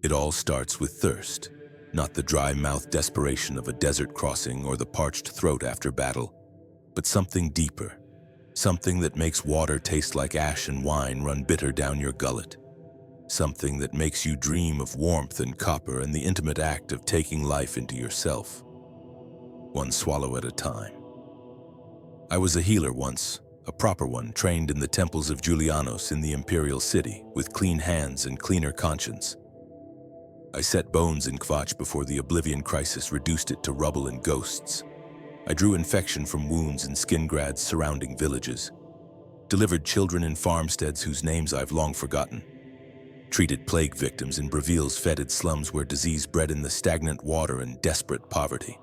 It all starts with thirst, not the dry-mouth desperation of a desert crossing or the parched throat after battle, but something deeper, something that makes water taste like ash and wine run bitter down your gullet, something that makes you dream of warmth and copper and the intimate act of taking life into yourself, one swallow at a time. I was a healer once, a proper one, trained in the temples of Julianos in the imperial city, with clean hands and cleaner conscience. I set bones in Kvatch before the Oblivion crisis reduced it to rubble and ghosts. I drew infection from wounds in skingrads surrounding villages, delivered children in farmsteads whose names I've long forgotten, treated plague victims in Bravil's fetid slums where disease bred in the stagnant water and desperate poverty.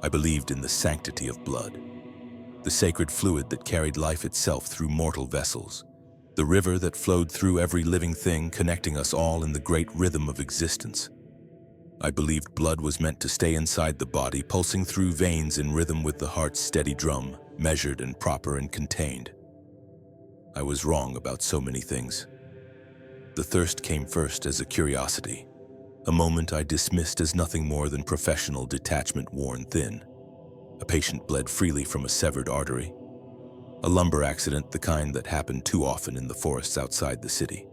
I believed in the sanctity of blood, the sacred fluid that carried life itself through mortal vessels, the river that flowed through every living thing, connecting us all in the great rhythm of existence. I believed blood was meant to stay inside the body, pulsing through veins in rhythm with the heart's steady drum, measured and proper and contained. I was wrong about so many things. The thirst came first as a curiosity, a moment I dismissed as nothing more than professional detachment worn thin. A patient bled freely from a severed artery. A lumber accident, the kind that happened too often in the forests outside the city.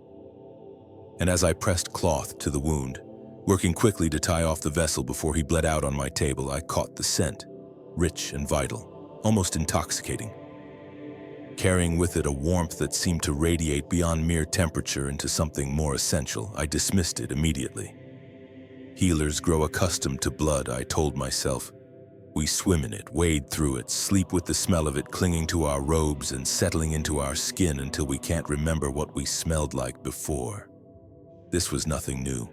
And as I pressed cloth to the wound, working quickly to tie off the vessel before he bled out on my table, I caught the scent, rich and vital, almost intoxicating, carrying with it a warmth that seemed to radiate beyond mere temperature into something more essential. I dismissed it immediately. Healers grow accustomed to blood, I told myself. We swim in it, wade through it, sleep with the smell of it clinging to our robes and settling into our skin until we can't remember what we smelled like before. This was nothing new.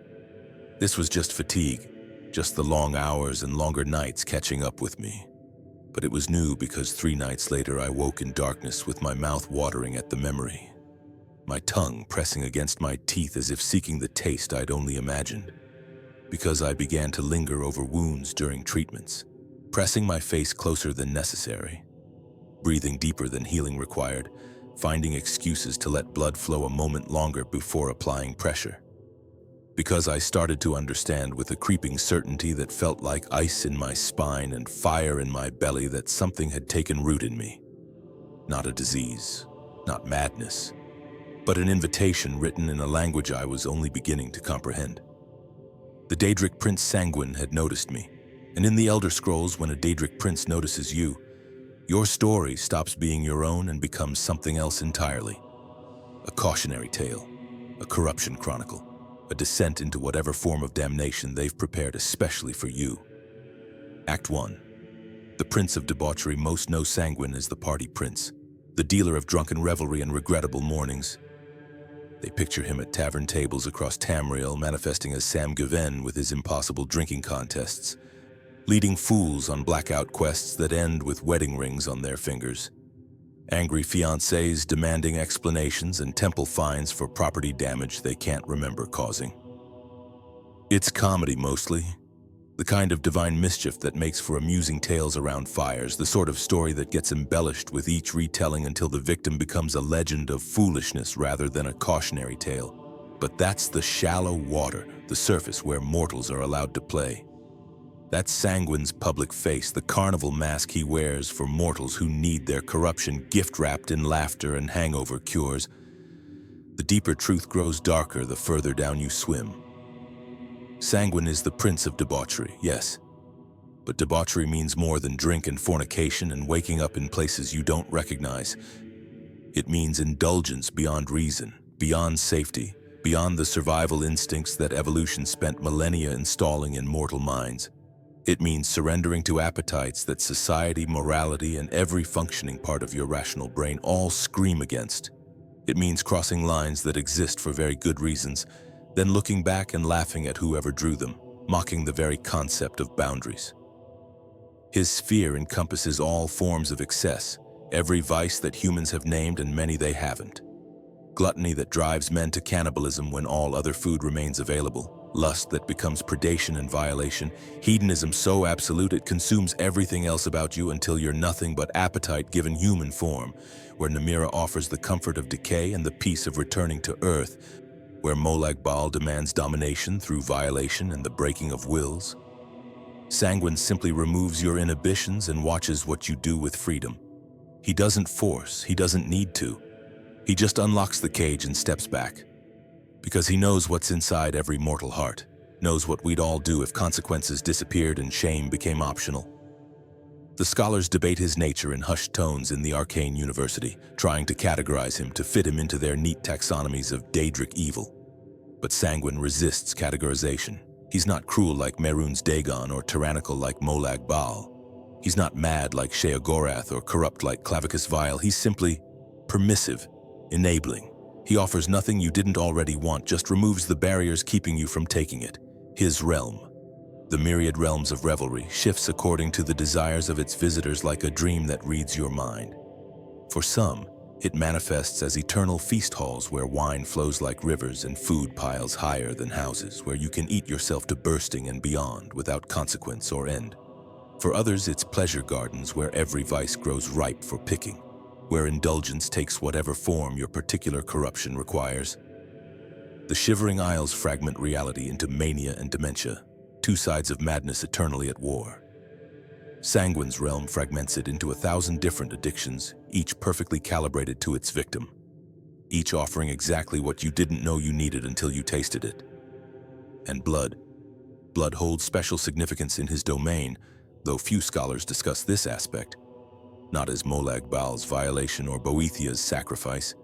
This was just fatigue, just the long hours and longer nights catching up with me. But it was new because 3 nights later I woke in darkness with my mouth watering at the memory, my tongue pressing against my teeth as if seeking the taste I'd only imagined. Because I began to linger over wounds during treatments, pressing my face closer than necessary, breathing deeper than healing required, finding excuses to let blood flow a moment longer before applying pressure. Because I started to understand with a creeping certainty that felt like ice in my spine and fire in my belly that something had taken root in me. Not a disease, not madness, but an invitation written in a language I was only beginning to comprehend. The Daedric Prince Sanguine had noticed me, and in the Elder Scrolls, when a Daedric Prince notices you, your story stops being your own and becomes something else entirely. A cautionary tale, a corruption chronicle, a descent into whatever form of damnation they've prepared especially for you. Act 1. The Prince of Debauchery most knows Sanguine as the party prince, the dealer of drunken revelry and regrettable mornings. They picture him at tavern tables across Tamriel, manifesting as Sam Gaven with his impossible drinking contests, leading fools on blackout quests that end with wedding rings on their fingers, angry fiancés demanding explanations and temple fines for property damage they can't remember causing. It's comedy mostly, the kind of divine mischief that makes for amusing tales around fires, the sort of story that gets embellished with each retelling until the victim becomes a legend of foolishness rather than a cautionary tale. But that's the shallow water, the surface where mortals are allowed to play. That's Sanguine's public face, the carnival mask he wears for mortals who need their corruption gift-wrapped in laughter and hangover cures. The deeper truth grows darker the further down you swim. Sanguine is the prince of debauchery, yes. But debauchery means more than drink and fornication and waking up in places you don't recognize. It means indulgence beyond reason, beyond safety, beyond the survival instincts that evolution spent millennia installing in mortal minds. It means surrendering to appetites that society, morality, and every functioning part of your rational brain all scream against. It means crossing lines that exist for very good reasons, then looking back and laughing at whoever drew them, mocking the very concept of boundaries. His sphere encompasses all forms of excess, every vice that humans have named and many they haven't. Gluttony that drives men to cannibalism when all other food remains available. Lust that becomes predation and violation, hedonism so absolute it consumes everything else about you until you're nothing but appetite given human form, where Namira offers the comfort of decay and the peace of returning to earth, where Molag Bal demands domination through violation and the breaking of wills. Sanguine simply removes your inhibitions and watches what you do with freedom. He doesn't force, he doesn't need to. He just unlocks the cage and steps back. Because he knows what's inside every mortal heart, knows what we'd all do if consequences disappeared and shame became optional. The scholars debate his nature in hushed tones in the arcane university, trying to categorize him to fit him into their neat taxonomies of Daedric evil. But Sanguine resists categorization. He's not cruel like Mehrunes Dagon or tyrannical like Molag Bal. He's not mad like Sheogorath or corrupt like Clavicus Vile. He's simply permissive, enabling. He offers nothing you didn't already want, just removes the barriers keeping you from taking it. His realm, the myriad realms of revelry, shifts according to the desires of its visitors like a dream that reads your mind. For some, it manifests as eternal feast halls where wine flows like rivers and food piles higher than houses, where you can eat yourself to bursting and beyond without consequence or end. For others, it's pleasure gardens where every vice grows ripe for picking, where indulgence takes whatever form your particular corruption requires. The Shivering Isles fragment reality into mania and dementia, two sides of madness eternally at war. Sanguine's realm fragments it into 1,000 different addictions, each perfectly calibrated to its victim, each offering exactly what you didn't know you needed until you tasted it. And blood. Blood holds special significance in his domain, though few scholars discuss this aspect, not as Molag Bal's violation or Boethiah's sacrifice,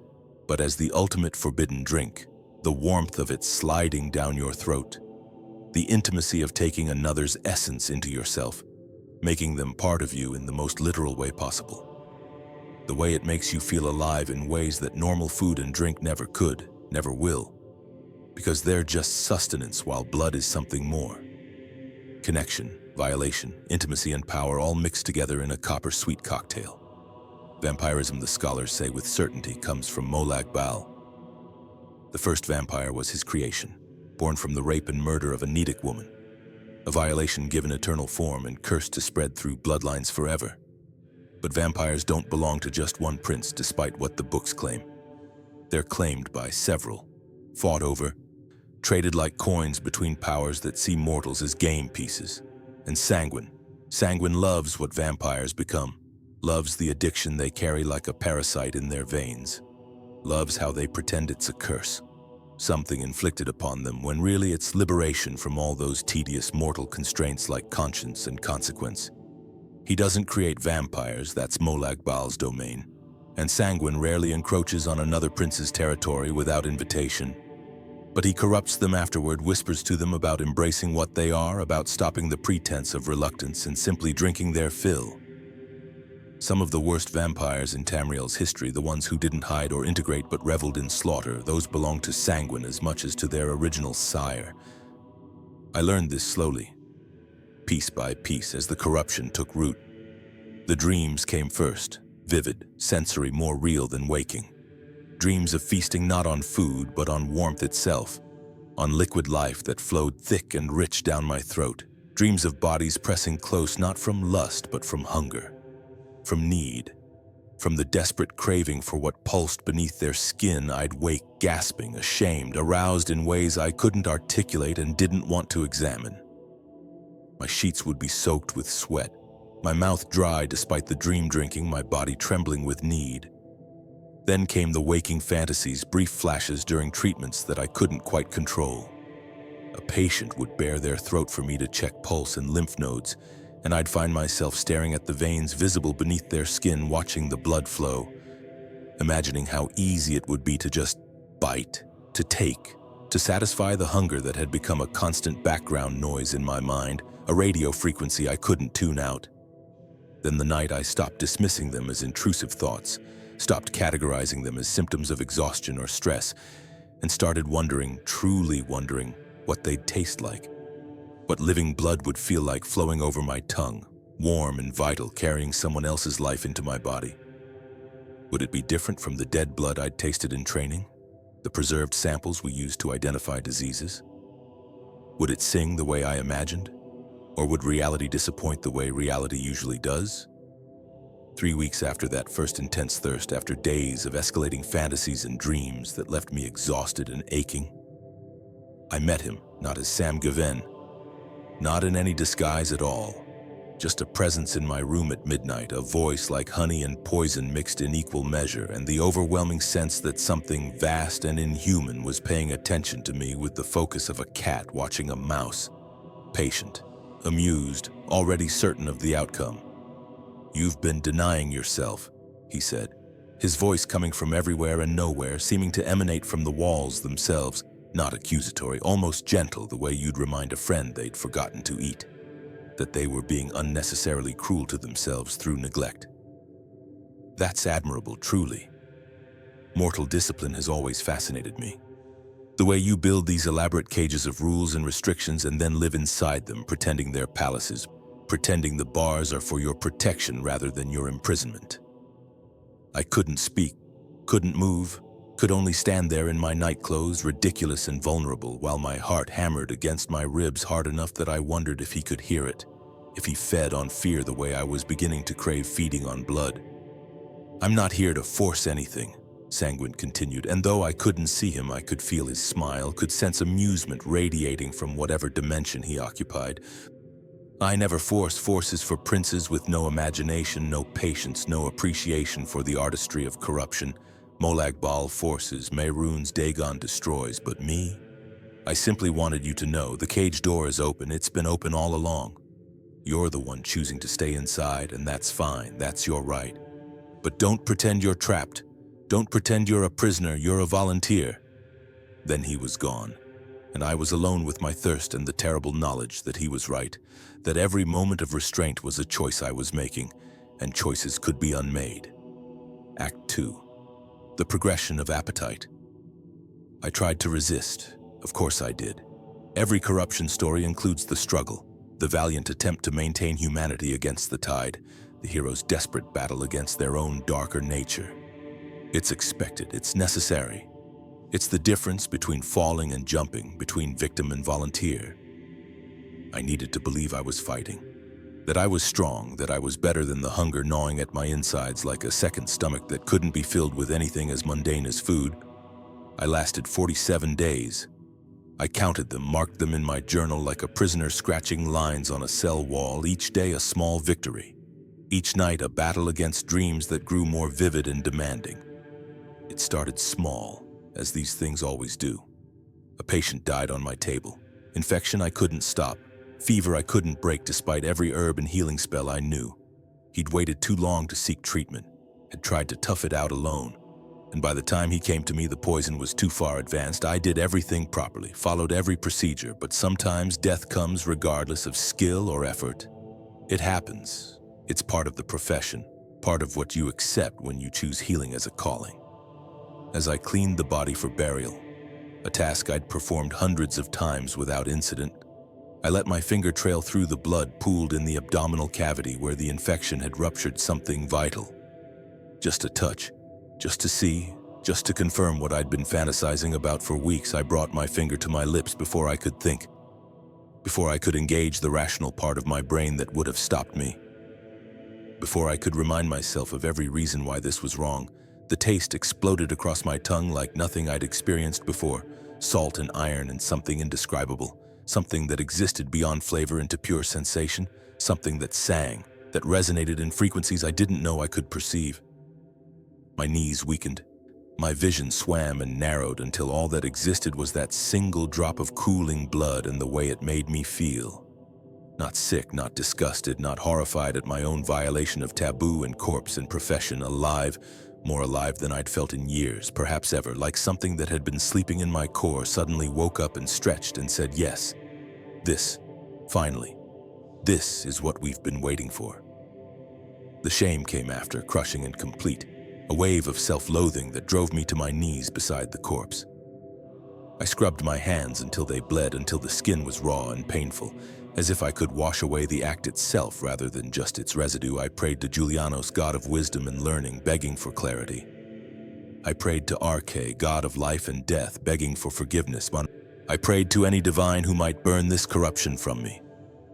but as the ultimate forbidden drink, the warmth of it sliding down your throat, the intimacy of taking another's essence into yourself, making them part of you in the most literal way possible. The way it makes you feel alive in ways that normal food and drink never could, never will, because they're just sustenance while blood is something more. Connection, violation, intimacy, and power all mixed together in a copper-sweet cocktail. Vampirism, the scholars say with certainty, comes from Molag Bal. The first vampire was his creation, born from the rape and murder of a Nedic woman, a violation given eternal form and cursed to spread through bloodlines forever. But vampires don't belong to just one prince, despite what the books claim. They're claimed by several, fought over, traded like coins between powers that see mortals as game pieces. And Sanguine loves what vampires become, loves the addiction they carry like a parasite in their veins, loves how they pretend it's a curse, something inflicted upon them when really it's liberation from all those tedious mortal constraints like conscience and consequence. He doesn't create vampires, that's Molag Bal's domain, and Sanguine rarely encroaches on another prince's territory without invitation. But he corrupts them afterward, whispers to them about embracing what they are, about stopping the pretense of reluctance and simply drinking their fill. Some of the worst vampires in Tamriel's history, the ones who didn't hide or integrate but reveled in slaughter, those belonged to Sanguine as much as to their original sire. I learned this slowly, piece by piece, as the corruption took root. The dreams came first, vivid, sensory, more real than waking. Dreams of feasting not on food, but on warmth itself, on liquid life that flowed thick and rich down my throat. Dreams of bodies pressing close, not from lust, but from hunger, from need, from the desperate craving for what pulsed beneath their skin. I'd wake gasping, ashamed, aroused in ways I couldn't articulate and didn't want to examine. My sheets would be soaked with sweat, my mouth dry despite the dream drinking, my body trembling with need. Then came the waking fantasies, brief flashes during treatments that I couldn't quite control. A patient would bare their throat for me to check pulse and lymph nodes, and I'd find myself staring at the veins visible beneath their skin, watching the blood flow, imagining how easy it would be to just bite, to take, to satisfy the hunger that had become a constant background noise in my mind, a radio frequency I couldn't tune out. Then the night I stopped dismissing them as intrusive thoughts, stopped categorizing them as symptoms of exhaustion or stress, and started wondering, truly wondering, what they'd taste like. What living blood would feel like flowing over my tongue, warm and vital, carrying someone else's life into my body. Would it be different from the dead blood I'd tasted in training? The preserved samples we used to identify diseases? Would it sing the way I imagined? Or would reality disappoint the way reality usually does? 3 weeks after that first intense thirst, after days of escalating fantasies and dreams that left me exhausted and aching, I met him, not as Samguine, not in any disguise at all. Just a presence in my room at midnight, a voice like honey and poison mixed in equal measure, and the overwhelming sense that something vast and inhuman was paying attention to me with the focus of a cat watching a mouse. Patient, amused, already certain of the outcome. "You've been denying yourself," he said, his voice coming from everywhere and nowhere, seeming to emanate from the walls themselves, not accusatory, almost gentle, the way you'd remind a friend they'd forgotten to eat, that they were being unnecessarily cruel to themselves through neglect. That's admirable, truly. Mortal discipline has always fascinated me. The way you build these elaborate cages of rules and restrictions and then live inside them, pretending they're palaces, pretending the bars are for your protection rather than your imprisonment. I couldn't speak, couldn't move, could only stand there in my nightclothes, ridiculous and vulnerable, while my heart hammered against my ribs hard enough that I wondered if he could hear it, if he fed on fear the way I was beginning to crave feeding on blood. "I'm not here to force anything," Sanguine continued, and though I couldn't see him, I could feel his smile, could sense amusement radiating from whatever dimension he occupied. "I never force. Forces for princes with no imagination, no patience, no appreciation for the artistry of corruption. Molag Bal forces, Mehrunes Dagon destroys, but me? I simply wanted you to know the cage door is open. It's been open all along. You're the one choosing to stay inside, and that's fine. That's your right. But don't pretend you're trapped. Don't pretend you're a prisoner. You're a volunteer." Then he was gone, and I was alone with my thirst and the terrible knowledge that he was right, that every moment of restraint was a choice I was making, and choices could be unmade. Act 2. The progression of appetite. I tried to resist. Of course I did. Every corruption story includes the struggle, the valiant attempt to maintain humanity against the tide, the hero's desperate battle against their own darker nature. It's expected, it's necessary. It's the difference between falling and jumping, between victim and volunteer. I needed to believe I was fighting, that I was strong, that I was better than the hunger gnawing at my insides like a second stomach that couldn't be filled with anything as mundane as food. I lasted 47 days. I counted them, marked them in my journal like a prisoner scratching lines on a cell wall, each day a small victory. Each night a battle against dreams that grew more vivid and demanding. It started small, as these things always do. A patient died on my table. Infection I couldn't stop. Fever I couldn't break despite every herb and healing spell I knew. He'd waited too long to seek treatment, had tried to tough it out alone. And by the time he came to me, the poison was too far advanced. I did everything properly, followed every procedure, but sometimes death comes regardless of skill or effort. It happens. It's part of the profession, part of what you accept when you choose healing as a calling. As I cleaned the body for burial, a task I'd performed hundreds of times without incident, I let my finger trail through the blood pooled in the abdominal cavity where the infection had ruptured something vital. Just a touch, just to see, just to confirm what I'd been fantasizing about for weeks. I brought my finger to my lips before I could think, before I could engage the rational part of my brain that would have stopped me. Before I could remind myself of every reason why this was wrong, the taste exploded across my tongue like nothing I'd experienced before, salt and iron and something indescribable, something that existed beyond flavor into pure sensation, something that sang, that resonated in frequencies I didn't know I could perceive. My knees weakened. My vision swam and narrowed until all that existed was that single drop of cooling blood and the way it made me feel. Not sick, not disgusted, not horrified at my own violation of taboo and corpse and profession, alive, more alive than I'd felt in years, perhaps ever, like something that had been sleeping in my core suddenly woke up and stretched and said, yes, this, finally, this is what we've been waiting for. The shame came after, crushing and complete, a wave of self-loathing that drove me to my knees beside the corpse. I scrubbed my hands until they bled, until the skin was raw and painful, as if I could wash away the act itself rather than just its residue. I prayed to Julianos, god of wisdom and learning, begging for clarity. I prayed to Arche, god of life and death, begging for forgiveness. I prayed to any divine who might burn this corruption from me,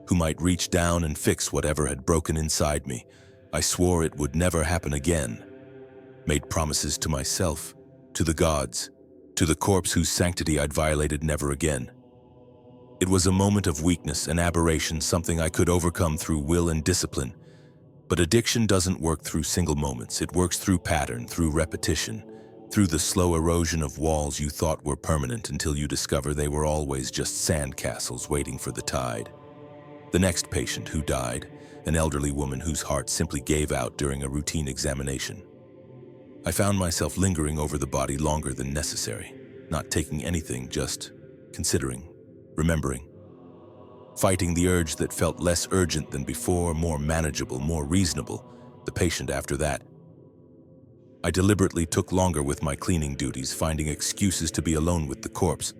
who might reach down and fix whatever had broken inside me. I swore it would never happen again. Made promises to myself, to the gods, to the corpse whose sanctity I'd violated never again. It was a moment of weakness, an aberration, something I could overcome through will and discipline. But addiction doesn't work through single moments. It works through pattern, through repetition, through the slow erosion of walls you thought were permanent until you discover they were always just sandcastles waiting for the tide. The next patient who died, an elderly woman whose heart simply gave out during a routine examination. I found myself lingering over the body longer than necessary, not taking anything, just considering, remembering, fighting the urge that felt less urgent than before, more manageable, more reasonable, the patient after that. I deliberately took longer with my cleaning duties, finding excuses to be alone with the corpse,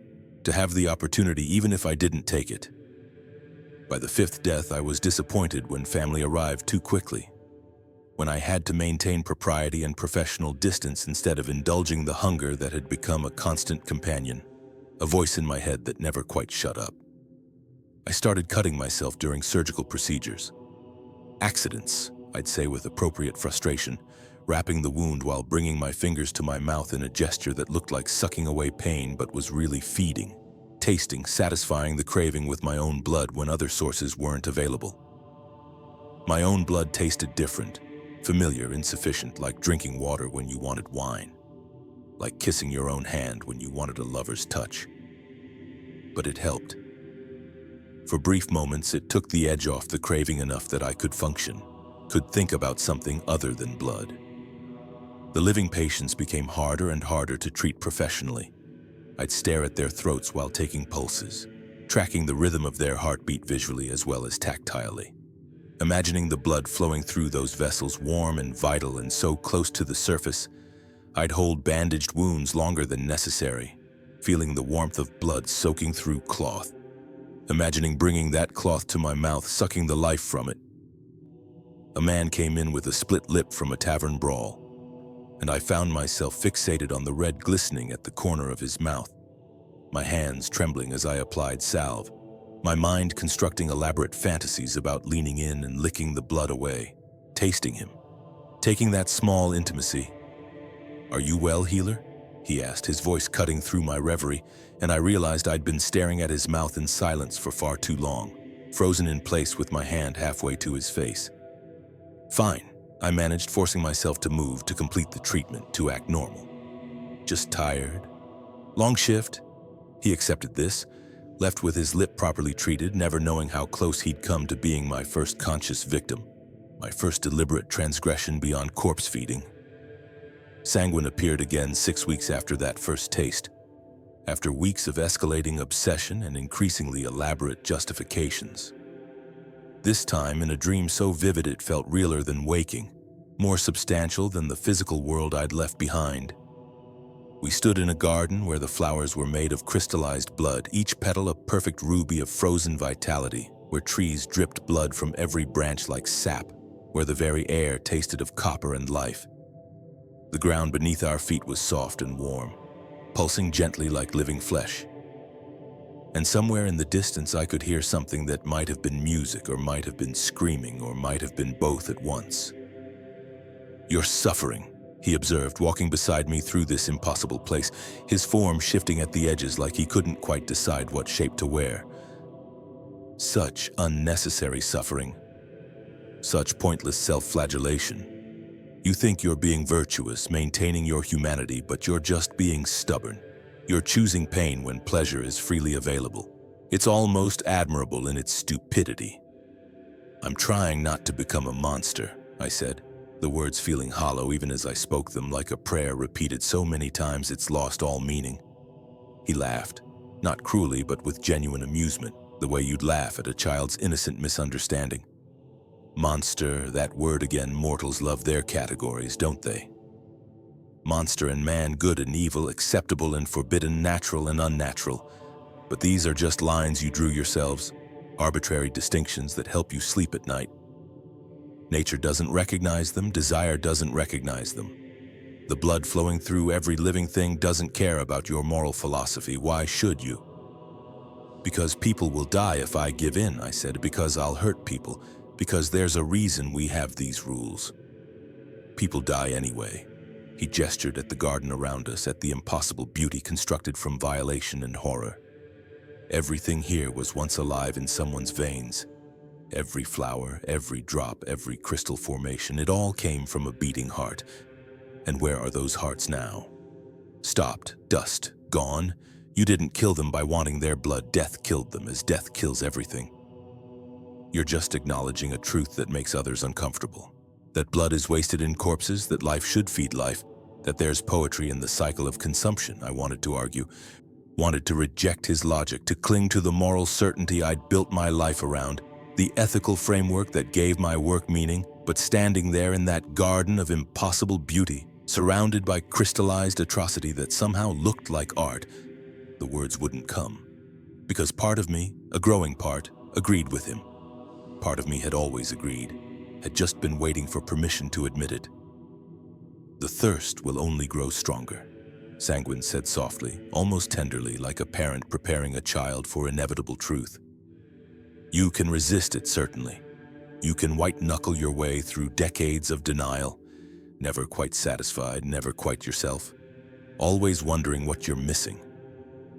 to have the opportunity even if I didn't take it. By the fifth death, I was disappointed when family arrived too quickly, when I had to maintain propriety and professional distance instead of indulging the hunger that had become a constant companion, a voice in my head that never quite shut up. I started cutting myself during surgical procedures. Accidents, I'd say with appropriate frustration, wrapping the wound while bringing my fingers to my mouth in a gesture that looked like sucking away pain but was really feeding, tasting, satisfying the craving with my own blood when other sources weren't available. My own blood tasted different, familiar, insufficient, like drinking water when you wanted wine, like kissing your own hand when you wanted a lover's touch. But it helped. For brief moments, it took the edge off the craving enough that I could function, could think about something other than blood. The living patients became harder and harder to treat professionally. I'd stare at their throats while taking pulses, tracking the rhythm of their heartbeat visually as well as tactilely. Imagining the blood flowing through those vessels, warm and vital and so close to the surface, I'd hold bandaged wounds longer than necessary, feeling the warmth of blood soaking through cloth. Imagining bringing that cloth to my mouth, sucking the life from it. A man came in with a split lip from a tavern brawl, and I found myself fixated on the red glistening at the corner of his mouth, my hands trembling as I applied salve, my mind constructing elaborate fantasies about leaning in and licking the blood away, tasting him, taking that small intimacy. "Are you well, healer?" he asked, his voice cutting through my reverie, and I realized I'd been staring at his mouth in silence for far too long, frozen in place with my hand halfway to his face. "Fine," I managed, forcing myself to move, to complete the treatment, to act normal. "Just tired. Long shift." He accepted this, left with his lip properly treated, never knowing how close he'd come to being my first conscious victim, my first deliberate transgression beyond corpse feeding. Sanguine appeared again 6 weeks after that first taste, after weeks of escalating obsession and increasingly elaborate justifications. This time in a dream so vivid it felt realer than waking, more substantial than the physical world I'd left behind. We stood in a garden where the flowers were made of crystallized blood, each petal a perfect ruby of frozen vitality, where trees dripped blood from every branch like sap, where the very air tasted of copper and life. The ground beneath our feet was soft and warm, pulsing gently like living flesh. And somewhere in the distance I could hear something that might have been music, or might have been screaming, or might have been both at once. "You're suffering," he observed, walking beside me through this impossible place, his form shifting at the edges like he couldn't quite decide what shape to wear. Such unnecessary suffering. Such pointless self-flagellation. You think you're being virtuous, maintaining your humanity, but you're just being stubborn. You're choosing pain when pleasure is freely available. It's almost admirable in its stupidity. "I'm trying not to become a monster," I said, the words feeling hollow even as I spoke them, like a prayer repeated so many times it's lost all meaning. He laughed, not cruelly but with genuine amusement, the way you'd laugh at a child's innocent misunderstanding. "Monster, that word again, mortals love their categories, don't they? Monster and man, good and evil, acceptable and forbidden, natural and unnatural. But these are just lines you drew yourselves, arbitrary distinctions that help you sleep at night. Nature doesn't recognize them, desire doesn't recognize them. The blood flowing through every living thing doesn't care about your moral philosophy. Why should you?" "Because people will die if I give in," I said, "because I'll hurt people, because there's a reason we have these rules. People die anyway." He gestured at the garden around us, at the impossible beauty constructed from violation and horror. Everything here was once alive in someone's veins. Every flower, every drop, every crystal formation, it all came from a beating heart. And where are those hearts now? Stopped, dust, gone. You didn't kill them by wanting their blood. Death killed them, as death kills everything. You're just acknowledging a truth that makes others uncomfortable. That blood is wasted in corpses, that life should feed life, that there's poetry in the cycle of consumption, I wanted to argue. Wanted to reject his logic, to cling to the moral certainty I'd built my life around, the ethical framework that gave my work meaning, but standing there in that garden of impossible beauty, surrounded by crystallized atrocity that somehow looked like art, the words wouldn't come. Because part of me, a growing part, agreed with him. Part of me had always agreed, had just been waiting for permission to admit it. The thirst will only grow stronger, Sanguine said softly, almost tenderly, like a parent preparing a child for inevitable truth. You can resist it, certainly. You can white-knuckle your way through decades of denial, never quite satisfied, never quite yourself, always wondering what you're missing,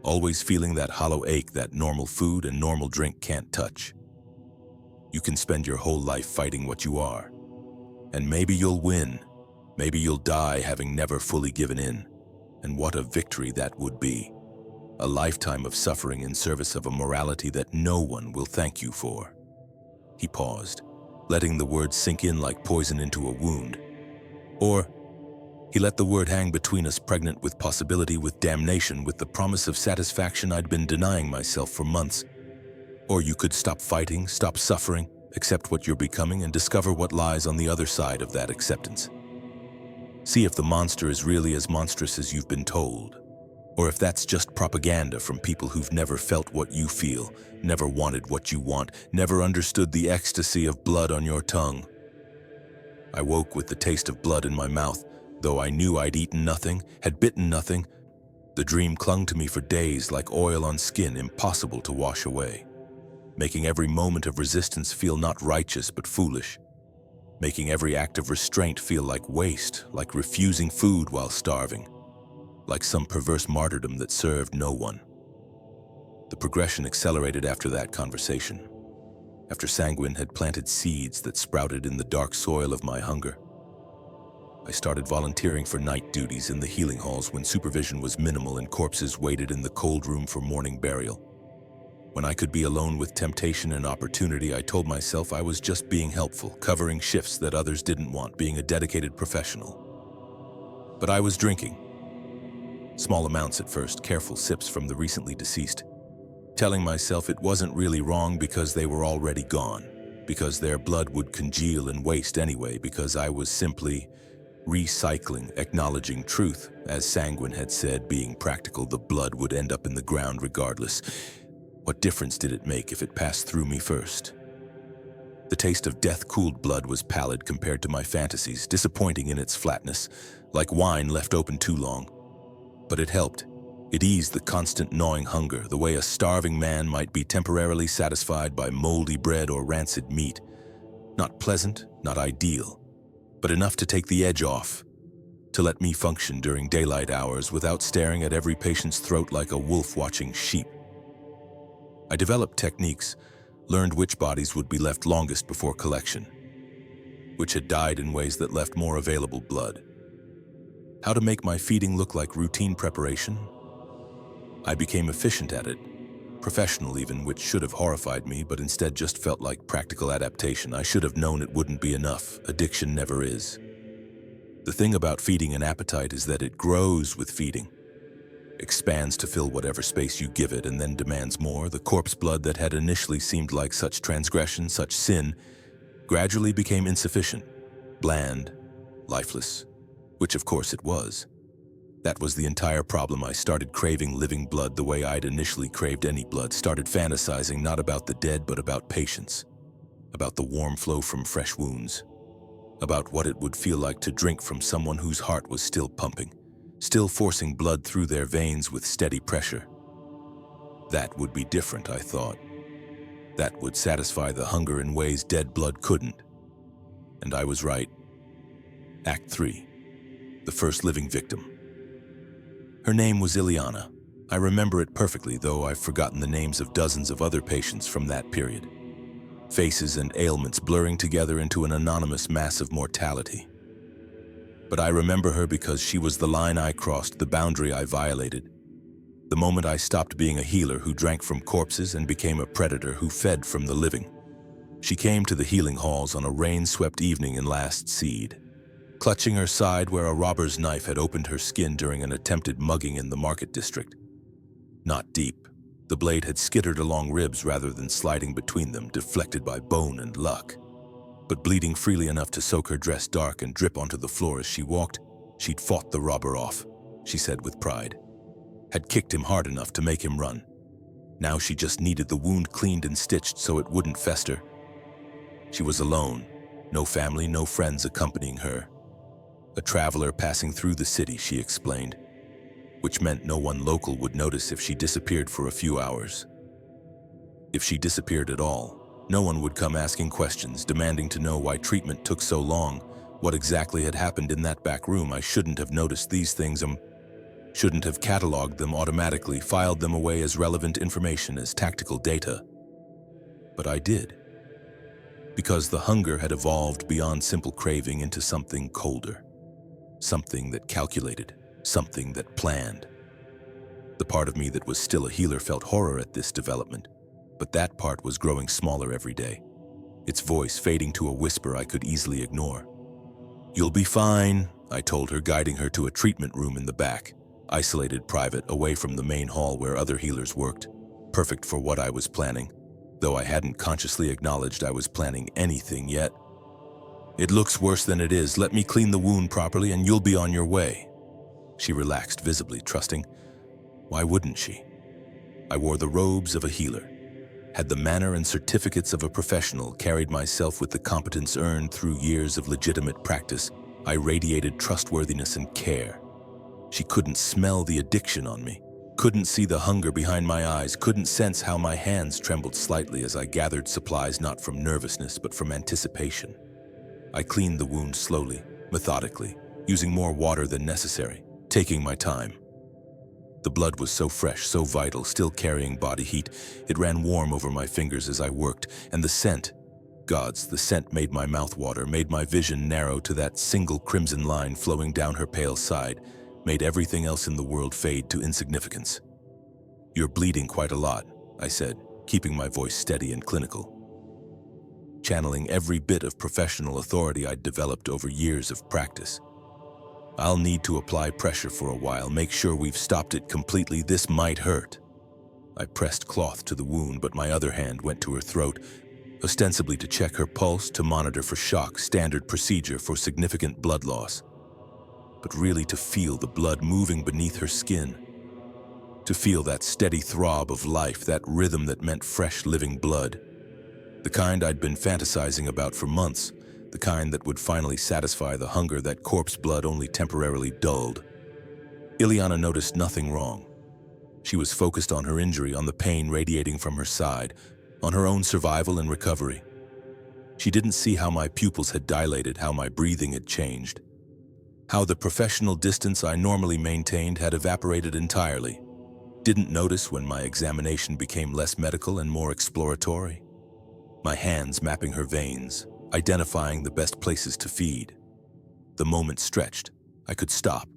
always feeling that hollow ache that normal food and normal drink can't touch. You can spend your whole life fighting what you are, and maybe you'll win, maybe you'll die having never fully given in, and what a victory that would be. A lifetime of suffering in service of a morality that no one will thank you for. He paused, letting the words sink in like poison into a wound. Or he let the word hang between us, pregnant with possibility, with damnation, with the promise of satisfaction I'd been denying myself for months. Or you could stop fighting, stop suffering, accept what you're becoming, and discover what lies on the other side of that acceptance. See if the monster is really as monstrous as you've been told. Or if that's just propaganda from people who've never felt what you feel, never wanted what you want, never understood the ecstasy of blood on your tongue. I woke with the taste of blood in my mouth, though I knew I'd eaten nothing, had bitten nothing. The dream clung to me for days like oil on skin, impossible to wash away, making every moment of resistance feel not righteous but foolish, making every act of restraint feel like waste, like refusing food while starving, like some perverse martyrdom that served no one. The progression accelerated after that conversation, after Sanguine had planted seeds that sprouted in the dark soil of my hunger. I started volunteering for night duties in the healing halls when supervision was minimal and corpses waited in the cold room for morning burial. When I could be alone with temptation and opportunity, I told myself I was just being helpful, covering shifts that others didn't want, being a dedicated professional. But I was drinking. Small amounts at first, careful sips from the recently deceased, telling myself it wasn't really wrong because they were already gone, because their blood would congeal and waste anyway, because I was simply recycling, acknowledging truth. As Sanguine had said, being practical, the blood would end up in the ground regardless. What difference did it make if it passed through me first? The taste of death-cooled blood was pallid compared to my fantasies, disappointing in its flatness, like wine left open too long. But it helped. It eased the constant gnawing hunger, the way a starving man might be temporarily satisfied by moldy bread or rancid meat. Not pleasant, not ideal, but enough to take the edge off, to let me function during daylight hours without staring at every patient's throat like a wolf watching sheep. I developed techniques, learned which bodies would be left longest before collection, which had died in ways that left more available blood. How to make my feeding look like routine preparation? I became efficient at it, professional even, which should have horrified me, but instead just felt like practical adaptation. I should have known it wouldn't be enough. Addiction never is. The thing about feeding an appetite is that it grows with feeding, expands to fill whatever space you give it, and then demands more. The corpse blood that had initially seemed like such transgression, such sin, gradually became insufficient, bland, lifeless, which of course it was. That was the entire problem. I started craving living blood the way I'd initially craved any blood, started fantasizing not about the dead but about patience, about the warm flow from fresh wounds, about what it would feel like to drink from someone whose heart was still pumping, still forcing blood through their veins with steady pressure. That would be different, I thought. That would satisfy the hunger in ways dead blood couldn't. And I was right. Act 3. The first living victim. Her name was Ileana, I remember it perfectly, though I've forgotten the names of dozens of other patients from that period. Faces and ailments blurring together into an anonymous mass of mortality. But I remember her because she was the line I crossed, the boundary I violated. The moment I stopped being a healer who drank from corpses and became a predator who fed from the living. She came to the healing halls on a rain-swept evening in last seed, clutching her side where a robber's knife had opened her skin during an attempted mugging in the market district. Not deep. The blade had skittered along ribs rather than sliding between them, deflected by bone and luck. But bleeding freely enough to soak her dress dark and drip onto the floor as she walked, she'd fought the robber off, she said with pride. Had kicked him hard enough to make him run. Now she just needed the wound cleaned and stitched so it wouldn't fester. She was alone, no family, no friends accompanying her. A traveler passing through the city, she explained, which meant no one local would notice if she disappeared for a few hours. If she disappeared at all, no one would come asking questions, demanding to know why treatment took so long, what exactly had happened in that back room. I shouldn't have noticed these things, shouldn't have cataloged them automatically, filed them away as relevant information, as tactical data. But I did. Because the hunger had evolved beyond simple craving into something colder. Something that calculated, something that planned. The part of me that was still a healer felt horror at this development, but that part was growing smaller every day, its voice fading to a whisper I could easily ignore. "You'll be fine," I told her, guiding her to a treatment room in the back, isolated, private, away from the main hall where other healers worked, perfect for what I was planning, though I hadn't consciously acknowledged I was planning anything yet. "It looks worse than it is. Let me clean the wound properly and you'll be on your way." She relaxed, visibly trusting. Why wouldn't she? I wore the robes of a healer, had the manner and certificates of a professional, carried myself with the competence earned through years of legitimate practice. I radiated trustworthiness and care. She couldn't smell the addiction on me, couldn't see the hunger behind my eyes, couldn't sense how my hands trembled slightly as I gathered supplies, not from nervousness but from anticipation. I cleaned the wound slowly, methodically, using more water than necessary, taking my time. The blood was so fresh, so vital, still carrying body heat. It ran warm over my fingers as I worked, and the scent, gods, the scent made my mouth water, made my vision narrow to that single crimson line flowing down her pale side, made everything else in the world fade to insignificance. "You're bleeding quite a lot," I said, keeping my voice steady and clinical, channeling every bit of professional authority I'd developed over years of practice. "I'll need to apply pressure for a while, make sure we've stopped it completely. This might hurt." I pressed cloth to the wound, but my other hand went to her throat, ostensibly to check her pulse, to monitor for shock, standard procedure for significant blood loss. But really to feel the blood moving beneath her skin. To feel that steady throb of life, that rhythm that meant fresh living blood. The kind I'd been fantasizing about for months, the kind that would finally satisfy the hunger that corpse blood only temporarily dulled. Ileana noticed nothing wrong. She was focused on her injury, on the pain radiating from her side, on her own survival and recovery. She didn't see how my pupils had dilated, how my breathing had changed, how the professional distance I normally maintained had evaporated entirely. Didn't notice when my examination became less medical and more exploratory. My hands mapping her veins, identifying the best places to feed. The moment stretched. I could stop,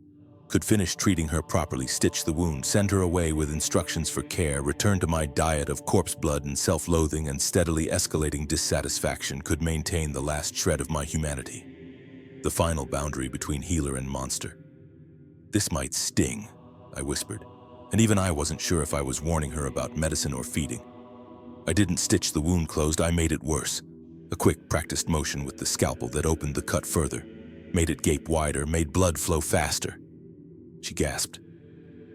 could finish treating her properly, stitch the wound, send her away with instructions for care, return to my diet of corpse blood and self-loathing and steadily escalating dissatisfaction, could maintain the last shred of my humanity. The final boundary between healer and monster. "This might sting," I whispered, and even I wasn't sure if I was warning her about medicine or feeding. I didn't stitch the wound closed, I made it worse. A quick, practiced motion with the scalpel that opened the cut further, made it gape wider, made blood flow faster. She gasped,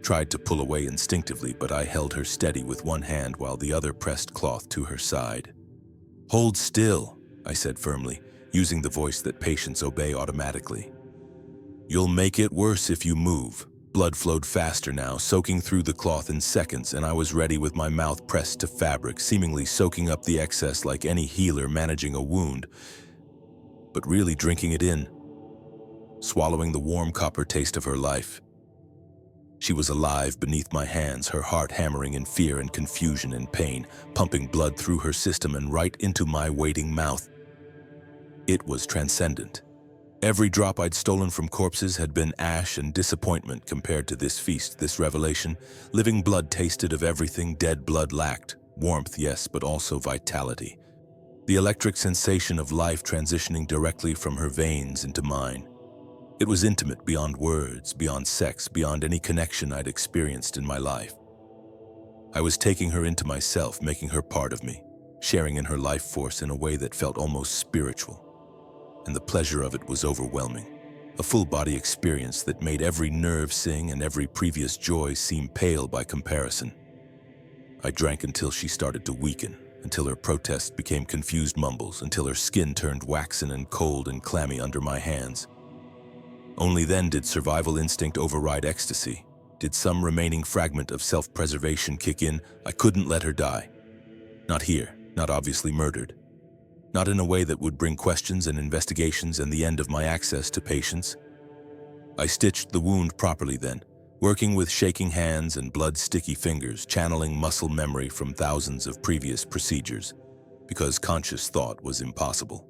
tried to pull away instinctively, but I held her steady with one hand while the other pressed cloth to her side. "Hold still," I said firmly, using the voice that patients obey automatically. "You'll make it worse if you move." Blood flowed faster now, soaking through the cloth in seconds, and I was ready with my mouth pressed to fabric, seemingly soaking up the excess like any healer managing a wound, but really drinking it in, swallowing the warm copper taste of her life. She was alive beneath my hands, her heart hammering in fear and confusion and pain, pumping blood through her system and right into my waiting mouth. It was transcendent. Every drop I'd stolen from corpses had been ash and disappointment compared to this feast, this revelation. Living blood tasted of everything dead blood lacked. Warmth, yes, but also vitality. The electric sensation of life transitioning directly from her veins into mine. It was intimate beyond words, beyond sex, beyond any connection I'd experienced in my life. I was taking her into myself, making her part of me, sharing in her life force in a way that felt almost spiritual. And the pleasure of it was overwhelming. A full-body experience that made every nerve sing and every previous joy seem pale by comparison. I drank until she started to weaken, until her protests became confused mumbles, until her skin turned waxen and cold and clammy under my hands. Only then did survival instinct override ecstasy. Did some remaining fragment of self-preservation kick in. I couldn't let her die. Not here, not obviously murdered. Not in a way that would bring questions and investigations and the end of my access to patients. I stitched the wound properly then, working with shaking hands and blood-sticky fingers, channeling muscle memory from thousands of previous procedures, because conscious thought was impossible.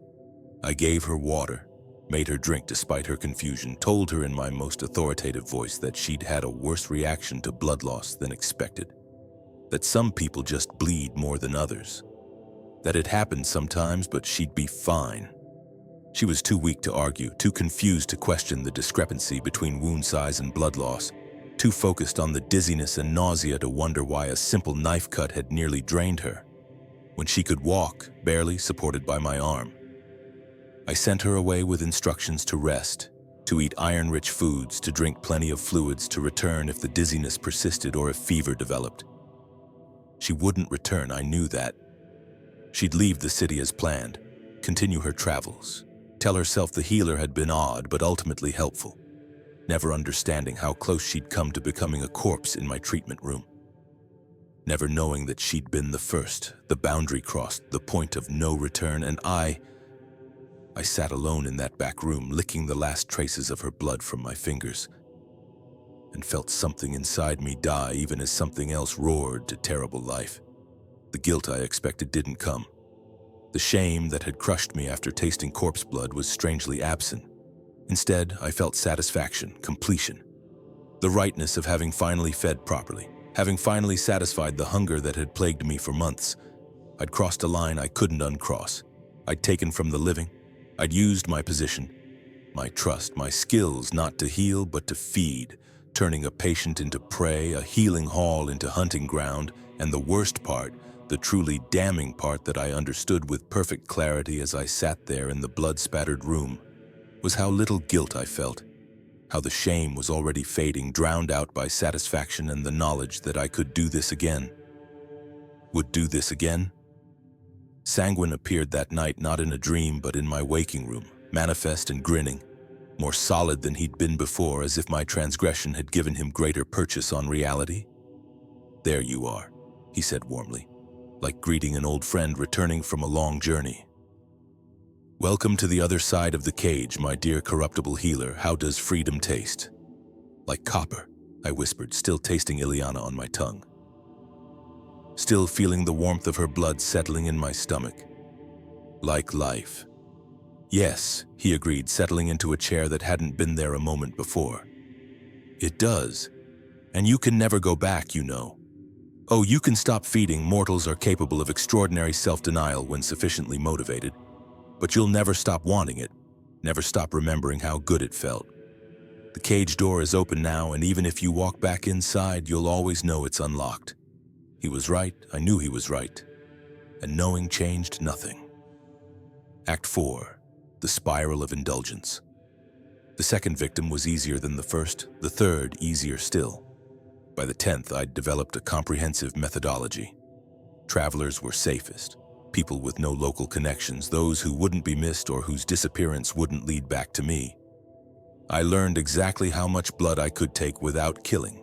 I gave her water, made her drink despite her confusion, told her in my most authoritative voice that she'd had a worse reaction to blood loss than expected, that some people just bleed more than others, that it happened sometimes, but she'd be fine. She was too weak to argue, too confused to question the discrepancy between wound size and blood loss, too focused on the dizziness and nausea to wonder why a simple knife cut had nearly drained her, when she could walk, barely supported by my arm. I sent her away with instructions to rest, to eat iron-rich foods, to drink plenty of fluids, to return if the dizziness persisted or if fever developed. She wouldn't return, I knew that. She'd leave the city as planned, continue her travels, tell herself the healer had been odd but ultimately helpful, never understanding how close she'd come to becoming a corpse in my treatment room. Never knowing that she'd been the first, the boundary crossed, the point of no return, and I sat alone in that back room, licking the last traces of her blood from my fingers, and felt something inside me die even as something else roared to terrible life. The guilt I expected didn't come. The shame that had crushed me after tasting corpse blood was strangely absent. Instead, I felt satisfaction, completion. The rightness of having finally fed properly, having finally satisfied the hunger that had plagued me for months. I'd crossed a line I couldn't uncross. I'd taken from the living. I'd used my position, my trust, my skills not to heal but to feed, turning a patient into prey, a healing hall into hunting ground, and the worst part, the truly damning part that I understood with perfect clarity as I sat there in the blood-spattered room, was how little guilt I felt, how the shame was already fading, drowned out by satisfaction and the knowledge that I could do this again. Would do this again? Sanguine appeared that night not in a dream but in my waking room, manifest and grinning, more solid than he'd been before, as if my transgression had given him greater purchase on reality. "There you are," he said warmly, like greeting an old friend returning from a long journey. "Welcome to the other side of the cage, my dear corruptible healer. How does freedom taste?" "Like copper," I whispered, still tasting Ileana on my tongue. Still feeling the warmth of her blood settling in my stomach. "Like life." "Yes," he agreed, settling into a chair that hadn't been there a moment before. "It does. And you can never go back, you know. Oh, you can stop feeding. Mortals are capable of extraordinary self-denial when sufficiently motivated. But you'll never stop wanting it, never stop remembering how good it felt. The cage door is open now, and even if you walk back inside, you'll always know it's unlocked." He was right, I knew he was right. And knowing changed nothing. Act 4. The Spiral of Indulgence. The second victim was easier than the first, the third easier still. By the 10th, I'd developed a comprehensive methodology. Travelers were safest, people with no local connections, those who wouldn't be missed or whose disappearance wouldn't lead back to me. I learned exactly how much blood I could take without killing,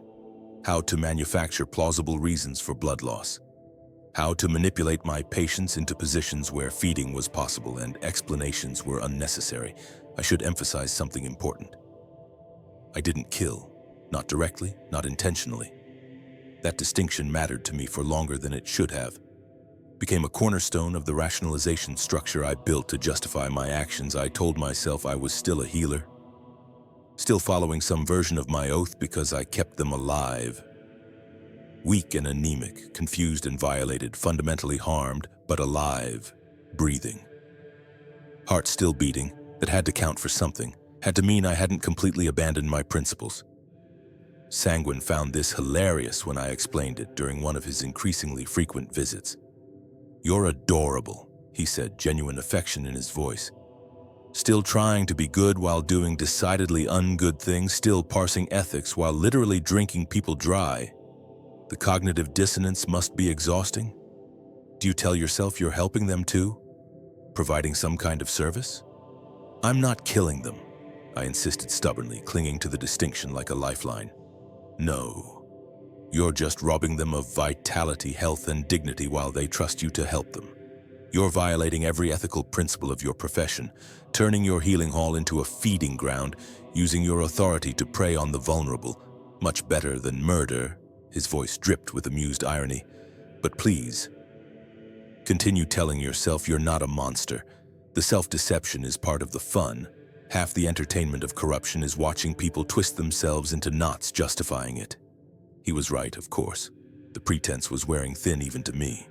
how to manufacture plausible reasons for blood loss, how to manipulate my patients into positions where feeding was possible and explanations were unnecessary. I should emphasize something important. I didn't kill. Not directly, not intentionally. That distinction mattered to me for longer than it should have. Became a cornerstone of the rationalization structure I built to justify my actions. I told myself I was still a healer, still following some version of my oath because I kept them alive. Weak and anemic, confused and violated, fundamentally harmed, but alive, breathing. Heart still beating, that had to count for something, had to mean I hadn't completely abandoned my principles. Sanguine found this hilarious when I explained it during one of his increasingly frequent visits. "You're adorable," he said, genuine affection in his voice. "Still trying to be good while doing decidedly ungood things, still parsing ethics while literally drinking people dry. The cognitive dissonance must be exhausting. Do you tell yourself you're helping them too? Providing some kind of service?" "I'm not killing them," I insisted stubbornly, clinging to the distinction like a lifeline. "No. You're just robbing them of vitality, health, and dignity while they trust you to help them. You're violating every ethical principle of your profession, turning your healing hall into a feeding ground, using your authority to prey on the vulnerable. Much better than murder." His voice dripped with amused irony. "But please, continue telling yourself you're not a monster. The self-deception is part of the fun. Half the entertainment of corruption is watching people twist themselves into knots justifying it." He was right, of course. The pretense was wearing thin even to me.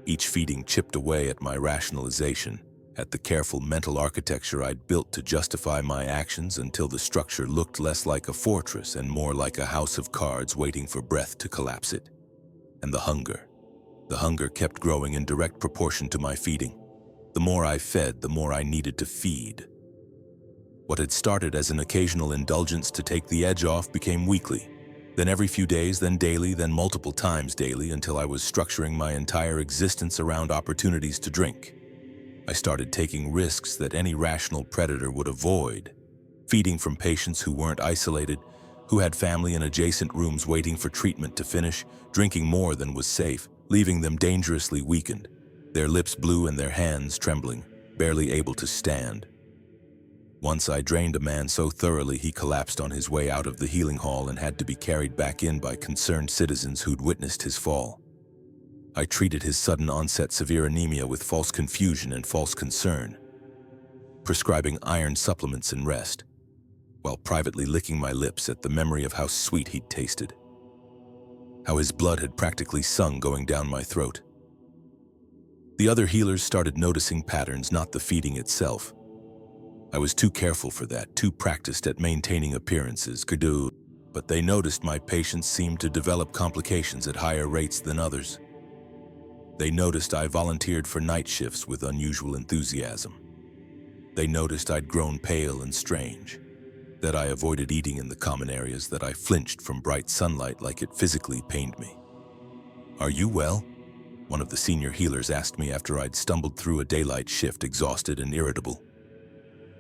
Each feeding chipped away at my rationalization, at the careful mental architecture I'd built to justify my actions until the structure looked less like a fortress and more like a house of cards waiting for breath to collapse it. And the hunger kept growing in direct proportion to my feeding. The more I fed, the more I needed to feed. What had started as an occasional indulgence to take the edge off became weekly, then every few days, then daily, then multiple times daily, until I was structuring my entire existence around opportunities to drink. I started taking risks that any rational predator would avoid, feeding from patients who weren't isolated, who had family in adjacent rooms waiting for treatment to finish, drinking more than was safe, leaving them dangerously weakened, their lips blue and their hands trembling, barely able to stand. Once I drained a man so thoroughly he collapsed on his way out of the healing hall and had to be carried back in by concerned citizens who'd witnessed his fall. I treated his sudden onset severe anemia with false confusion and false concern, prescribing iron supplements and rest, while privately licking my lips at the memory of how sweet he'd tasted, how his blood had practically sung going down my throat. The other healers started noticing patterns, not the feeding itself. I was too careful for that, too practiced at maintaining appearances, but they noticed my patients seemed to develop complications at higher rates than others. They noticed I volunteered for night shifts with unusual enthusiasm. They noticed I'd grown pale and strange, that I avoided eating in the common areas, that I flinched from bright sunlight like it physically pained me. "Are you well?" one of the senior healers asked me after I'd stumbled through a daylight shift, exhausted and irritable.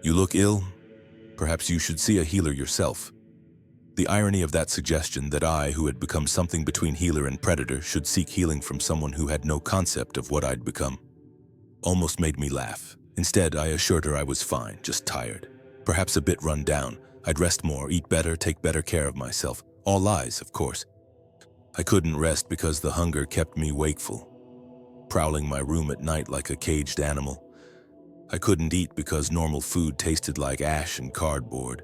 "You look ill. Perhaps you should see a healer yourself." The irony of that suggestion, that I, who had become something between healer and predator, should seek healing from someone who had no concept of what I'd become, almost made me laugh. Instead, I assured her I was fine, just tired, perhaps a bit run down. I'd rest more, eat better, take better care of myself. All lies, of course. I couldn't rest because the hunger kept me wakeful, prowling my room at night like a caged animal. I couldn't eat because normal food tasted like ash and cardboard,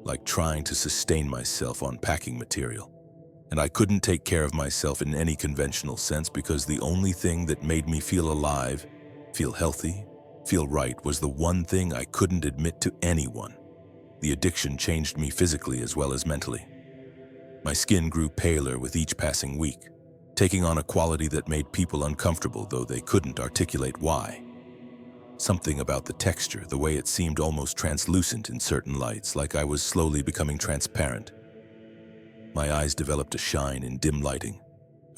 like trying to sustain myself on packing material. And I couldn't take care of myself in any conventional sense because the only thing that made me feel alive, feel healthy, feel right was the one thing I couldn't admit to anyone. The addiction changed me physically as well as mentally. My skin grew paler with each passing week, taking on a quality that made people uncomfortable, though they couldn't articulate why. Something about the texture, the way it seemed almost translucent in certain lights, like I was slowly becoming transparent. My eyes developed a shine in dim lighting,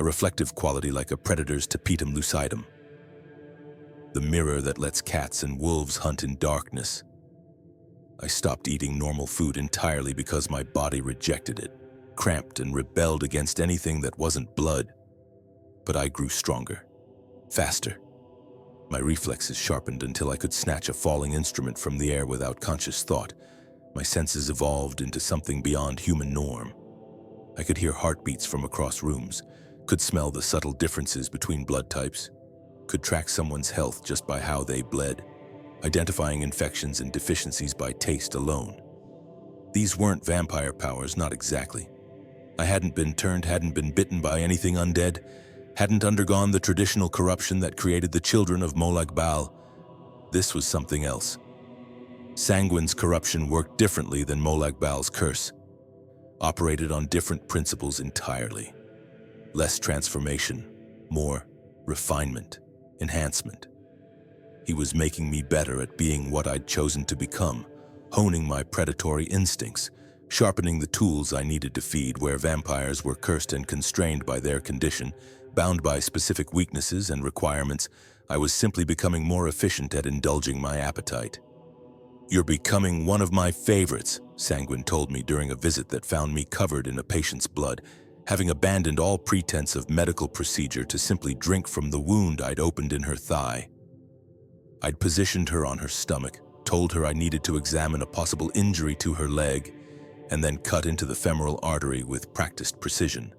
a reflective quality like a predator's tapetum lucidum, the mirror that lets cats and wolves hunt in darkness. I stopped eating normal food entirely because my body rejected it, cramped and rebelled against anything that wasn't blood. But I grew stronger, faster. My reflexes sharpened until I could snatch a falling instrument from the air without conscious thought. My senses evolved into something beyond human norm, I could hear heartbeats from across rooms, could smell the subtle differences between blood types, could track someone's health just by how they bled, identifying infections and deficiencies by taste alone. These weren't vampire powers, not exactly. I hadn't been turned, hadn't been bitten by anything undead, hadn't undergone the traditional corruption that created the children of Molag Bal. This was something else. Sanguine's corruption worked differently than Molag Bal's curse, operated on different principles entirely. Less transformation, more refinement, enhancement. He was making me better at being what I'd chosen to become, honing my predatory instincts, sharpening the tools I needed to feed where vampires were cursed and constrained by their condition, bound by specific weaknesses and requirements. I was simply becoming more efficient at indulging my appetite. "You're becoming one of my favorites," Sanguine told me during a visit that found me covered in a patient's blood, having abandoned all pretense of medical procedure to simply drink from the wound I'd opened in her thigh. I'd positioned her on her stomach, told her I needed to examine a possible injury to her leg, and then cut into the femoral artery with practiced precision.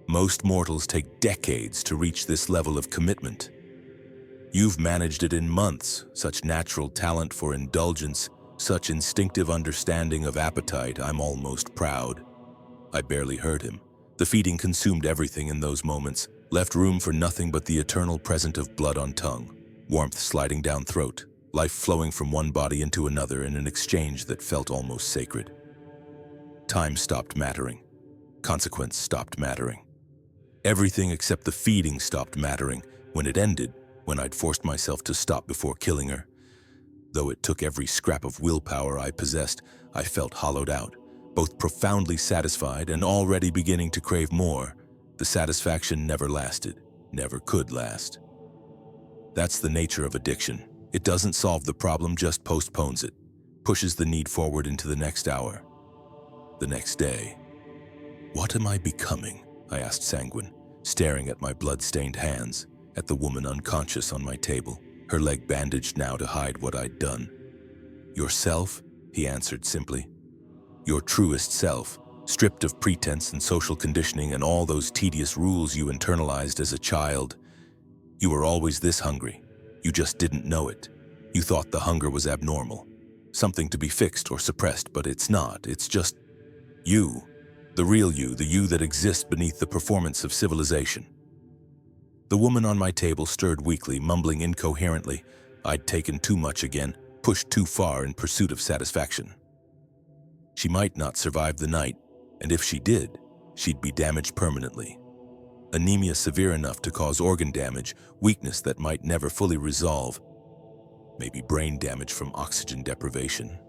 Most mortals take decades to reach this level of commitment. You've managed it in months, such natural talent for indulgence, such instinctive understanding of appetite. I'm almost proud. I barely heard him. The feeding consumed everything in those moments, left room for nothing but the eternal present of blood on tongue, warmth sliding down throat, life flowing from one body into another in an exchange that felt almost sacred. Time stopped mattering. Consequence stopped mattering. Everything except the feeding stopped mattering when it ended, when I'd forced myself to stop before killing her. Though it took every scrap of willpower I possessed, I felt hollowed out, both profoundly satisfied and already beginning to crave more. The satisfaction never lasted, never could last. That's the nature of addiction. It doesn't solve the problem, just postpones it, pushes the need forward into the next hour, the next day. "What am I becoming?" I asked Sanguine, staring at my blood-stained hands, at the woman unconscious on my table, her leg bandaged now to hide what I'd done. "Yourself," he answered simply. "Your truest self, stripped of pretense and social conditioning and all those tedious rules you internalized as a child. You were always this hungry. You just didn't know it. You thought the hunger was abnormal, something to be fixed or suppressed, but it's not. It's just you, the real you, the you that exists beneath the performance of civilization." The woman on my table stirred weakly, mumbling incoherently. I'd taken too much again, pushed too far in pursuit of satisfaction. She might not survive the night, and if she did, she'd be damaged permanently. Anemia severe enough to cause organ damage, weakness that might never fully resolve, maybe brain damage from oxygen deprivation.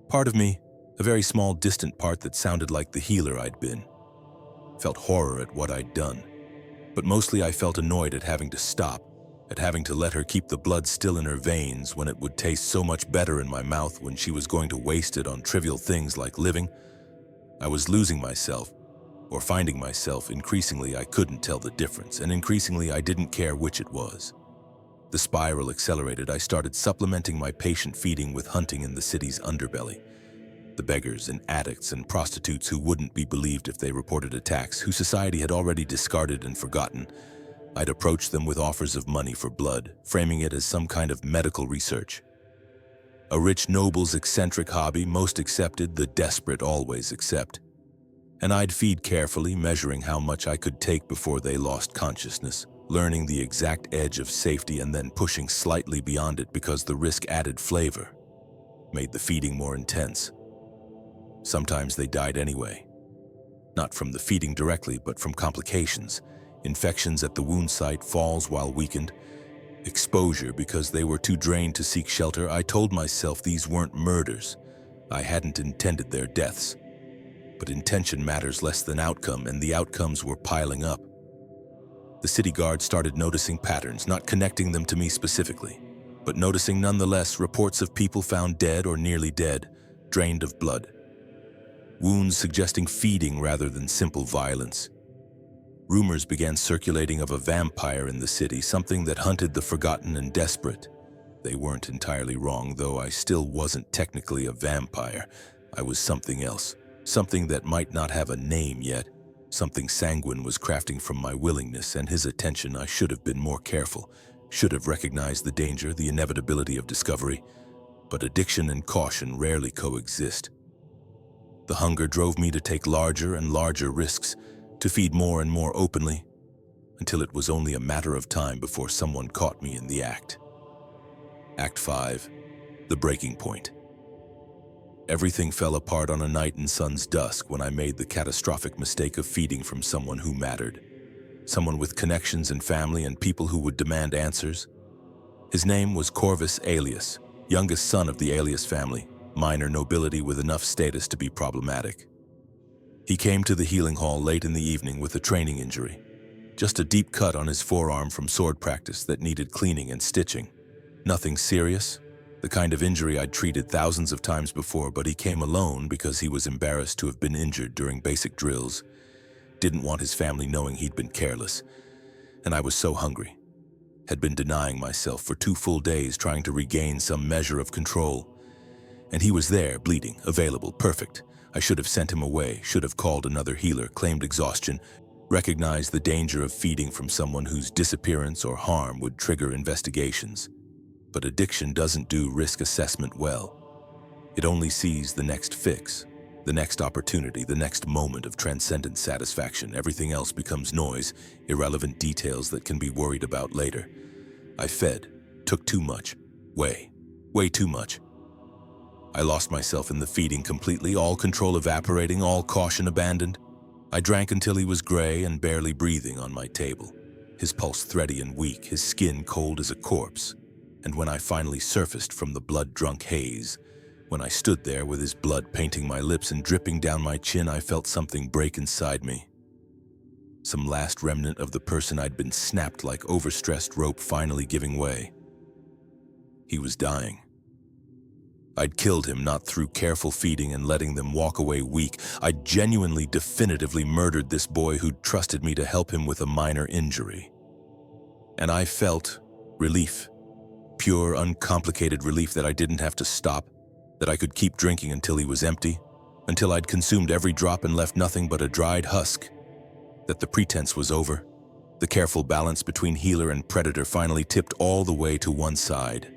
Part of me, a very small, distant part that sounded like the healer I'd been, felt horror at what I'd done. But mostly I felt annoyed at having to stop, at having to let her keep the blood still in her veins when it would taste so much better in my mouth when she was going to waste it on trivial things like living. I was losing myself, or finding myself. Increasingly I couldn't tell the difference, and increasingly I didn't care which it was. The spiral accelerated. I started supplementing my patient feeding with hunting in the city's underbelly. The beggars and addicts and prostitutes who wouldn't be believed if they reported attacks, who society had already discarded and forgotten. I'd approach them with offers of money for blood, framing it as some kind of medical research. A rich noble's eccentric hobby, most accepted, the desperate always accept. And I'd feed carefully, measuring how much I could take before they lost consciousness, learning the exact edge of safety and then pushing slightly beyond it because the risk added flavor, made the feeding more intense. Sometimes they died anyway. Not from the feeding directly, but from complications, infections at the wound site, falls while weakened, exposure because they were too drained to seek shelter. I told myself these weren't murders. I hadn't intended their deaths. But intention matters less than outcome, and the outcomes were piling up. The city guard started noticing patterns, not connecting them to me specifically, but noticing nonetheless reports of people found dead or nearly dead, drained of blood. Wounds suggesting feeding rather than simple violence. Rumors began circulating of a vampire in the city, something that hunted the forgotten and desperate. They weren't entirely wrong, though I still wasn't technically a vampire. I was something else. Something that might not have a name yet, something Sanguine was crafting from my willingness and his attention. I should have been more careful, should have recognized the danger, the inevitability of discovery, but addiction and caution rarely coexist. The hunger drove me to take larger and larger risks, to feed more and more openly, until it was only a matter of time before someone caught me in the act. Act 5. The breaking point. Everything fell apart on a night in sun's dusk when I made the catastrophic mistake of feeding from someone who mattered. Someone with connections and family and people who would demand answers. His name was Corvus Aelius, youngest son of the Aelius family, minor nobility with enough status to be problematic. He came to the healing hall late in the evening with a training injury. Just a deep cut on his forearm from sword practice that needed cleaning and stitching. Nothing serious, the kind of injury I'd treated thousands of times before, but he came alone because he was embarrassed to have been injured during basic drills. Didn't want his family knowing he'd been careless. And I was so hungry. Had been denying myself for 2 full days trying to regain some measure of control. And he was there, bleeding, available, perfect. I should have sent him away, should have called another healer, claimed exhaustion, recognized the danger of feeding from someone whose disappearance or harm would trigger investigations. But addiction doesn't do risk assessment well. It only sees the next fix, the next opportunity, the next moment of transcendent satisfaction. Everything else becomes noise, irrelevant details that can be worried about later. I fed, took too much, way too much. I lost myself in the feeding completely, all control evaporating, all caution abandoned. I drank until he was gray and barely breathing on my table, his pulse thready and weak, his skin cold as a corpse. And when I finally surfaced from the blood-drunk haze, when I stood there with his blood painting my lips and dripping down my chin, I felt something break inside me. Some last remnant of the person I'd been snapped like overstressed rope finally giving way. He was dying. I'd killed him not through careful feeding and letting them walk away weak. I'd genuinely, definitively murdered this boy who'd trusted me to help him with a minor injury. And I felt relief. Pure, uncomplicated relief that I didn't have to stop, that I could keep drinking until he was empty, until I'd consumed every drop and left nothing but a dried husk, that the pretense was over. The careful balance between healer and predator finally tipped all the way to one side,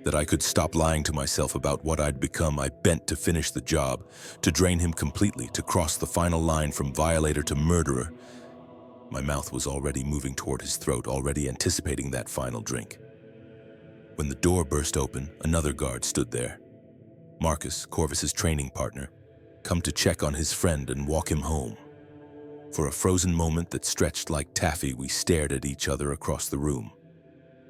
that I could stop lying to myself about what I'd become. I bent to finish the job, to drain him completely, to cross the final line from violator to murderer. My mouth was already moving toward his throat, already anticipating that final drink. When the door burst open, another guard stood there. Marcus, Corvus's training partner, come to check on his friend and walk him home. For a frozen moment that stretched like taffy, we stared at each other across the room.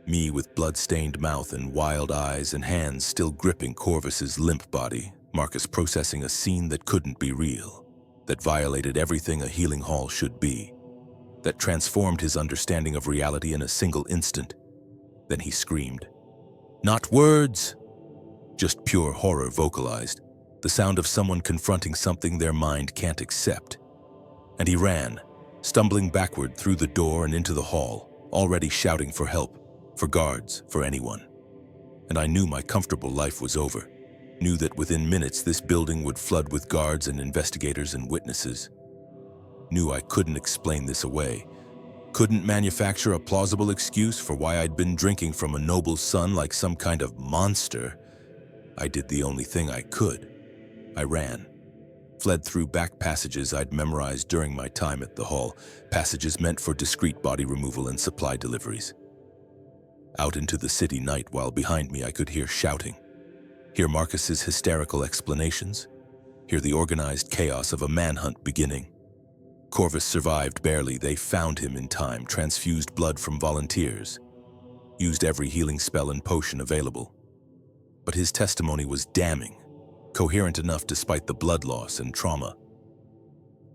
Me with blood-stained mouth and wild eyes and hands still gripping Corvus's limp body, Marcus processing a scene that couldn't be real, that violated everything a healing hall should be, that transformed his understanding of reality in a single instant. Then he screamed. Not words! Just pure horror vocalized, the sound of someone confronting something their mind can't accept. And he ran, stumbling backward through the door and into the hall, already shouting for help, for guards, for anyone. And I knew my comfortable life was over, knew that within minutes this building would flood with guards and investigators and witnesses. Knew I couldn't explain this away, couldn't manufacture a plausible excuse for why I'd been drinking from a noble's son like some kind of monster. I did the only thing I could. I ran. Fled through back passages I'd memorized during my time at the hall, passages meant for discreet body removal and supply deliveries. Out into the city night while behind me I could hear shouting, hear Marcus's hysterical explanations, hear the organized chaos of a manhunt beginning. Corvus survived barely. They found him in time, transfused blood from volunteers, used every healing spell and potion available. But his testimony was damning, coherent enough despite the blood loss and trauma.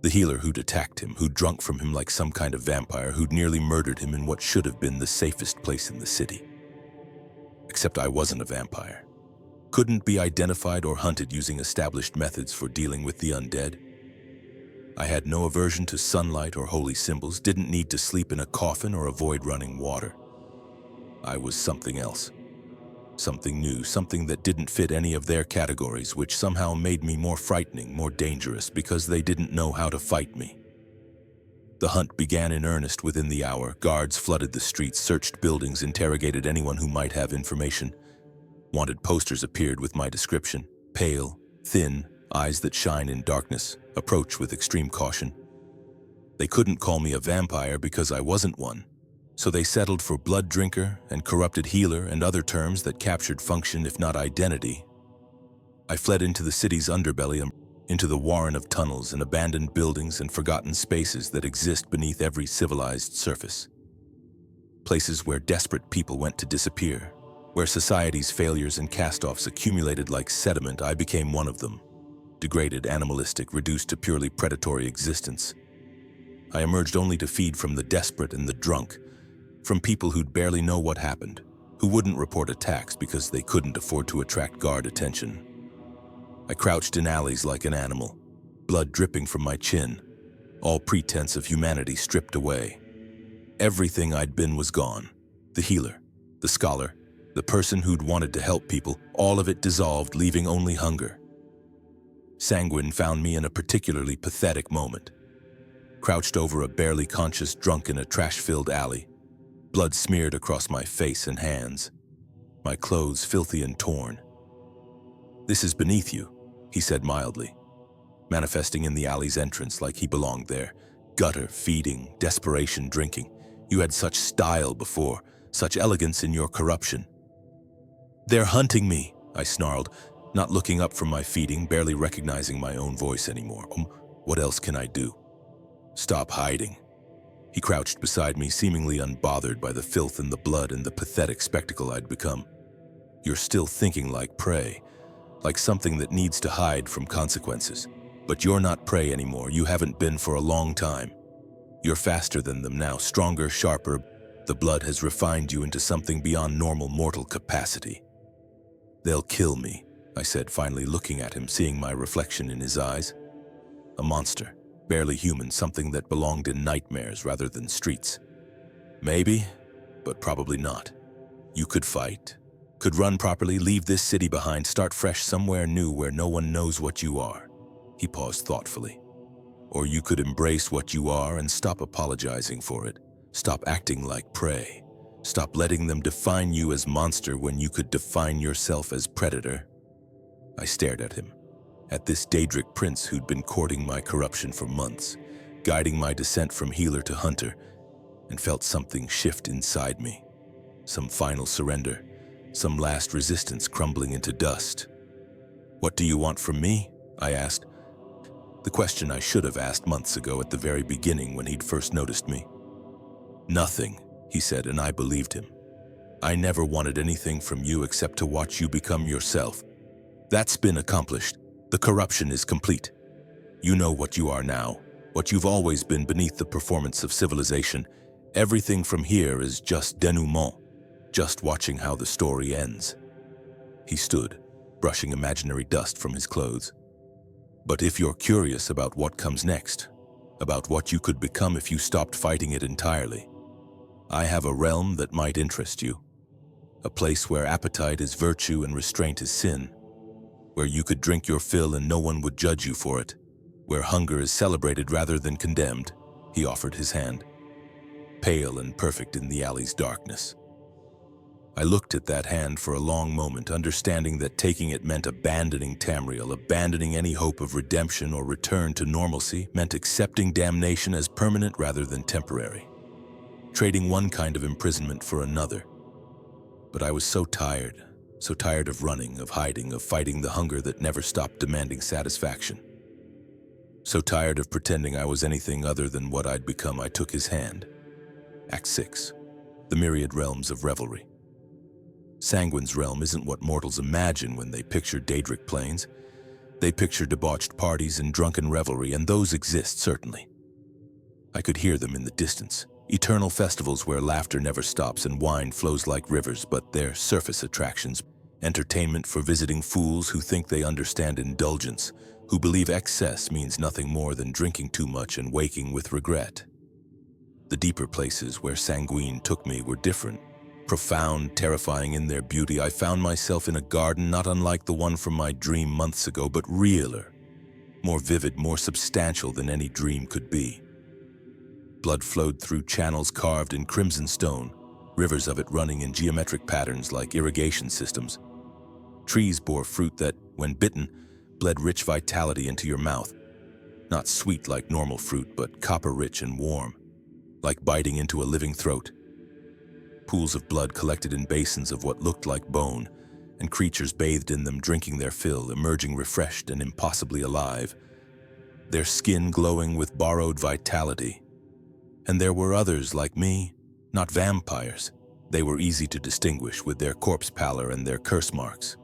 The healer who'd attacked him, who'd drunk from him like some kind of vampire, who'd nearly murdered him in what should have been the safest place in the city. Except I wasn't a vampire. Couldn't be identified or hunted using established methods for dealing with the undead. I had no aversion to sunlight or holy symbols, didn't need to sleep in a coffin or avoid running water. I was something else. Something new, something that didn't fit any of their categories, which somehow made me more frightening, more dangerous, because they didn't know how to fight me. The hunt began in earnest within the hour. Guards flooded the streets, searched buildings, interrogated anyone who might have information. Wanted posters appeared with my description: pale, thin, eyes that shine in darkness, approach with extreme caution. They couldn't call me a vampire because I wasn't one, so they settled for blood drinker and corrupted healer and other terms that captured function if not identity. I fled into the city's underbelly, into the warren of tunnels and abandoned buildings and forgotten spaces that exist beneath every civilized surface. Places where desperate people went to disappear, where society's failures and cast-offs accumulated like sediment. I became one of them. Degraded, animalistic, reduced to purely predatory existence. I emerged only to feed from the desperate and the drunk, from people who'd barely know what happened, who wouldn't report attacks because they couldn't afford to attract guard attention. I crouched in alleys like an animal, blood dripping from my chin, all pretense of humanity stripped away. Everything I'd been was gone. The healer, the scholar, the person who'd wanted to help people, all of it dissolved, leaving only hunger. Sanguine found me in a particularly pathetic moment. Crouched over a barely conscious drunk in a trash-filled alley, blood smeared across my face and hands, my clothes filthy and torn. "This is beneath you," he said mildly, manifesting in the alley's entrance like he belonged there. Gutter, feeding, desperation, drinking. You had such style before, such elegance in your corruption. "They're hunting me," I snarled, not looking up from my feeding, barely recognizing my own voice anymore. What else can I do? "Stop hiding." He crouched beside me, seemingly unbothered by the filth and the blood and the pathetic spectacle I'd become. "You're still thinking like prey, like something that needs to hide from consequences. But you're not prey anymore. You haven't been for a long time. You're faster than them now, stronger, sharper. The blood has refined you into something beyond normal mortal capacity." "They'll kill me," I said, finally looking at him, seeing my reflection in his eyes. A monster, barely human, something that belonged in nightmares rather than streets. "Maybe, but probably not. You could fight, could run properly, leave this city behind, start fresh somewhere new where no one knows what you are." He paused thoughtfully. "Or you could embrace what you are and stop apologizing for it. Stop acting like prey. Stop letting them define you as monster when you could define yourself as predator." I stared at him, at this Daedric prince who'd been courting my corruption for months, guiding my descent from healer to hunter, and felt something shift inside me. Some final surrender, some last resistance crumbling into dust. "What do you want from me?" I asked. The question I should have asked months ago at the very beginning when he'd first noticed me. "Nothing," he said, and I believed him. "I never wanted anything from you except to watch you become yourself. That's been accomplished. The corruption is complete. You know what you are now, what you've always been beneath the performance of civilization. Everything from here is just denouement, just watching how the story ends." He stood, brushing imaginary dust from his clothes. "But if you're curious about what comes next, about what you could become if you stopped fighting it entirely, I have a realm that might interest you. A place where appetite is virtue and restraint is sin. Where you could drink your fill and no one would judge you for it. Where hunger is celebrated rather than condemned." He offered his hand, pale and perfect in the alley's darkness. I looked at that hand for a long moment, understanding that taking it meant abandoning Tamriel, abandoning any hope of redemption or return to normalcy, meant accepting damnation as permanent rather than temporary, trading one kind of imprisonment for another. But I was so tired of running, of hiding, of fighting the hunger that never stopped demanding satisfaction. So tired of pretending I was anything other than what I'd become, I took his hand. Act 6. The myriad realms of revelry. Sanguine's realm isn't what mortals imagine when they picture Daedric plains. They picture debauched parties and drunken revelry, and those exist, certainly. I could hear them in the distance. Eternal festivals where laughter never stops and wine flows like rivers, but they're surface attractions. Entertainment for visiting fools who think they understand indulgence, who believe excess means nothing more than drinking too much and waking with regret. The deeper places where Sanguine took me were different. Profound, terrifying in their beauty, I found myself in a garden not unlike the one from my dream months ago, but realer, more vivid, more substantial than any dream could be. Blood flowed through channels carved in crimson stone, rivers of it running in geometric patterns like irrigation systems. Trees bore fruit that, when bitten, bled rich vitality into your mouth. Not sweet like normal fruit, but copper-rich and warm, like biting into a living throat. Pools of blood collected in basins of what looked like bone, and creatures bathed in them, drinking their fill, emerging refreshed and impossibly alive, their skin glowing with borrowed vitality. And there were others like me, not vampires. They were easy to distinguish with their corpse pallor and their curse marks.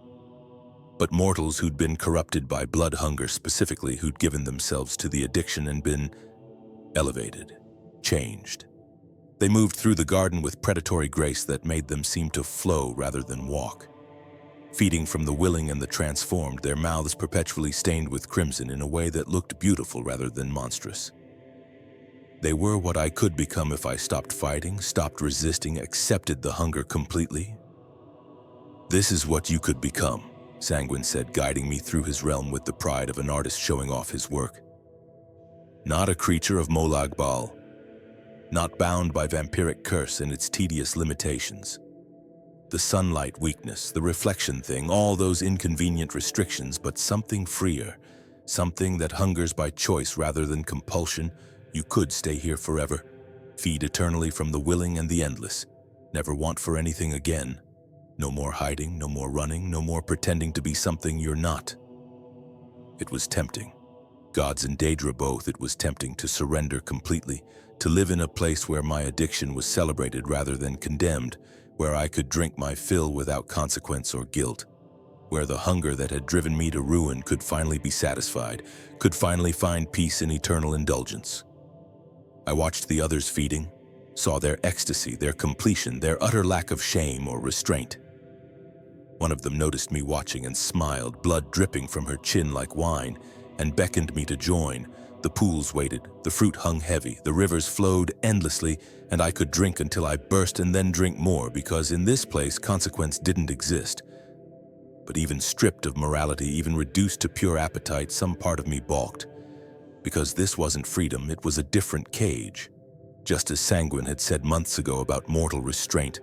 But mortals who'd been corrupted by blood hunger, specifically who'd given themselves to the addiction and been elevated, changed. They moved through the garden with predatory grace that made them seem to flow rather than walk. Feeding from the willing and the transformed, their mouths perpetually stained with crimson in a way that looked beautiful rather than monstrous. They were what I could become if I stopped fighting, stopped resisting, accepted the hunger completely. "This is what you could become," Sanguine said, guiding me through his realm with the pride of an artist showing off his work. "Not a creature of Molag Bal, not bound by vampiric curse and its tedious limitations. The sunlight weakness, the reflection thing, all those inconvenient restrictions, but something freer, something that hungers by choice rather than compulsion. You could stay here forever, feed eternally from the willing and the endless, never want for anything again. No more hiding, no more running, no more pretending to be something you're not." It was tempting. Gods and Daedra both, it was tempting to surrender completely, to live in a place where my addiction was celebrated rather than condemned, where I could drink my fill without consequence or guilt, where the hunger that had driven me to ruin could finally be satisfied, could finally find peace in eternal indulgence. I watched the others feeding, saw their ecstasy, their completion, their utter lack of shame or restraint. One of them noticed me watching and smiled, blood dripping from her chin like wine, and beckoned me to join. The pools waited, the fruit hung heavy, the rivers flowed endlessly, and I could drink until I burst and then drink more, because in this place consequence didn't exist. But even stripped of morality, even reduced to pure appetite, some part of me balked. Because this wasn't freedom, it was a different cage. Just as Sanguine had said months ago about mortal restraint,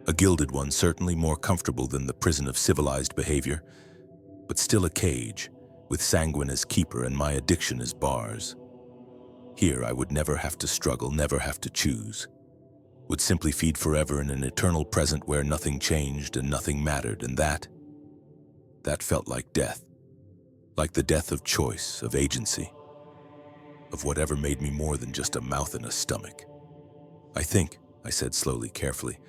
a gilded one, certainly more comfortable than the prison of civilized behavior, but still a cage, with Sanguine as keeper and my addiction as bars. Here I would never have to struggle, never have to choose. Would simply feed forever in an eternal present where nothing changed and nothing mattered, and that felt like death. Like the death of choice, of agency, of whatever made me more than just a mouth and a stomach. "I think," I said slowly, carefully,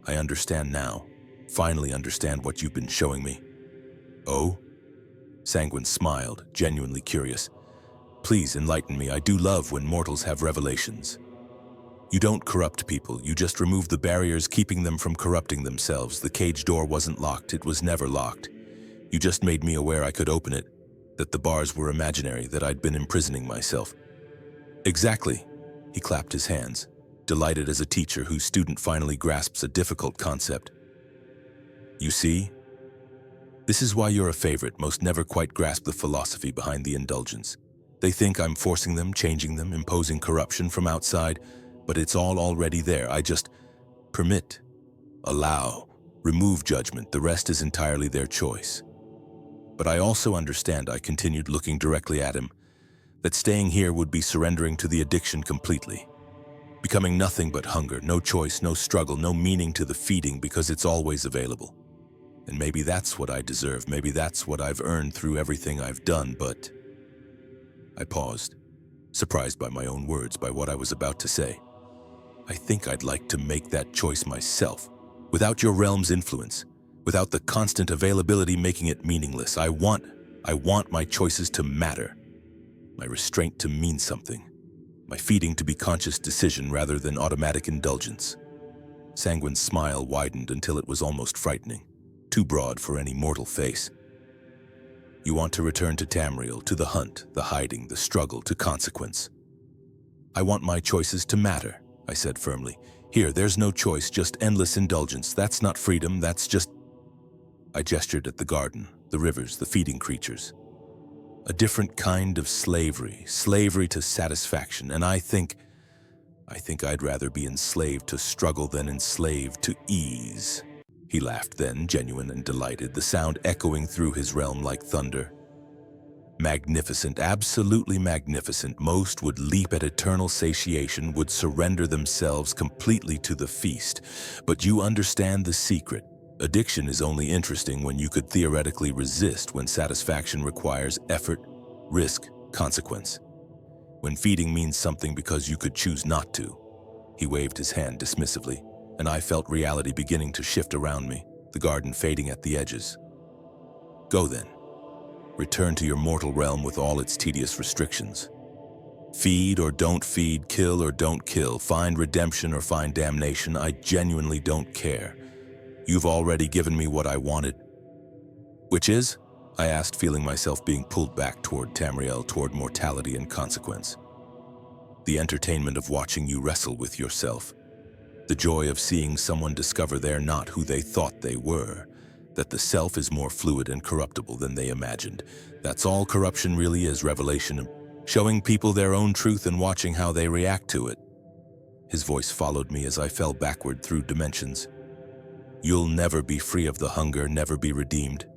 "I understand now, finally understand what you've been showing me." "Oh?" Sanguine smiled, genuinely curious. "Please enlighten me. I do love when mortals have revelations. You don't corrupt people, you just remove the barriers keeping them from corrupting themselves. The cage door wasn't locked, it was never locked. You just made me aware I could open it, that the bars were imaginary, that I'd been imprisoning myself." "Exactly." He clapped his hands, delighted as a teacher whose student finally grasps a difficult concept. "You see? This is why you're a favorite. Most never quite grasp the philosophy behind the indulgence. They think I'm forcing them, changing them, imposing corruption from outside, but it's all already there. I just permit, allow, remove judgment. The rest is entirely their choice. But I also understand," I continued, looking directly at him, "that staying here would be surrendering to the addiction completely. Becoming nothing but hunger, no choice, no struggle, no meaning to the feeding because it's always available. And maybe that's what I deserve, maybe that's what I've earned through everything I've done, but..." I paused, surprised by my own words, by what I was about to say. "I think I'd like to make that choice myself, without your realm's influence, without the constant availability making it meaningless. I want my choices to matter, my restraint to mean something, my feeding to be conscious decision rather than automatic indulgence." Sanguine's smile widened until it was almost frightening, too broad for any mortal face. "You want to return to Tamriel, to the hunt, the hiding, the struggle, to consequence." "I want my choices to matter," I said firmly, Here, there's no choice, just endless indulgence. That's not freedom, that's just... I gestured at the garden, the rivers, the feeding creatures. A different kind of slavery, slavery to satisfaction, and I think I'd rather be enslaved to struggle than enslaved to ease. He laughed then, genuine and delighted, the sound echoing through his realm like thunder. Magnificent, absolutely magnificent. Most would leap at eternal satiation, would surrender themselves completely to the feast. But you understand the secret. Addiction is only interesting when you could theoretically resist, when satisfaction requires effort, risk, consequence. When feeding means something because you could choose not to. He waved his hand dismissively, and I felt reality beginning to shift around me, the garden fading at the edges. Go then. Return to your mortal realm with all its tedious restrictions. Feed or don't feed, kill or don't kill, find redemption or find damnation, I genuinely don't care. You've already given me what I wanted. Which is? I asked, feeling myself being pulled back toward Tamriel, toward mortality and consequence. The entertainment of watching you wrestle with yourself. The joy of seeing someone discover they're not who they thought they were. That the self is more fluid and corruptible than they imagined. That's all corruption really is, revelation, showing people their own truth and watching how they react to it. His voice followed me as I fell backward through dimensions. You'll never be free of the hunger, never be redeemed.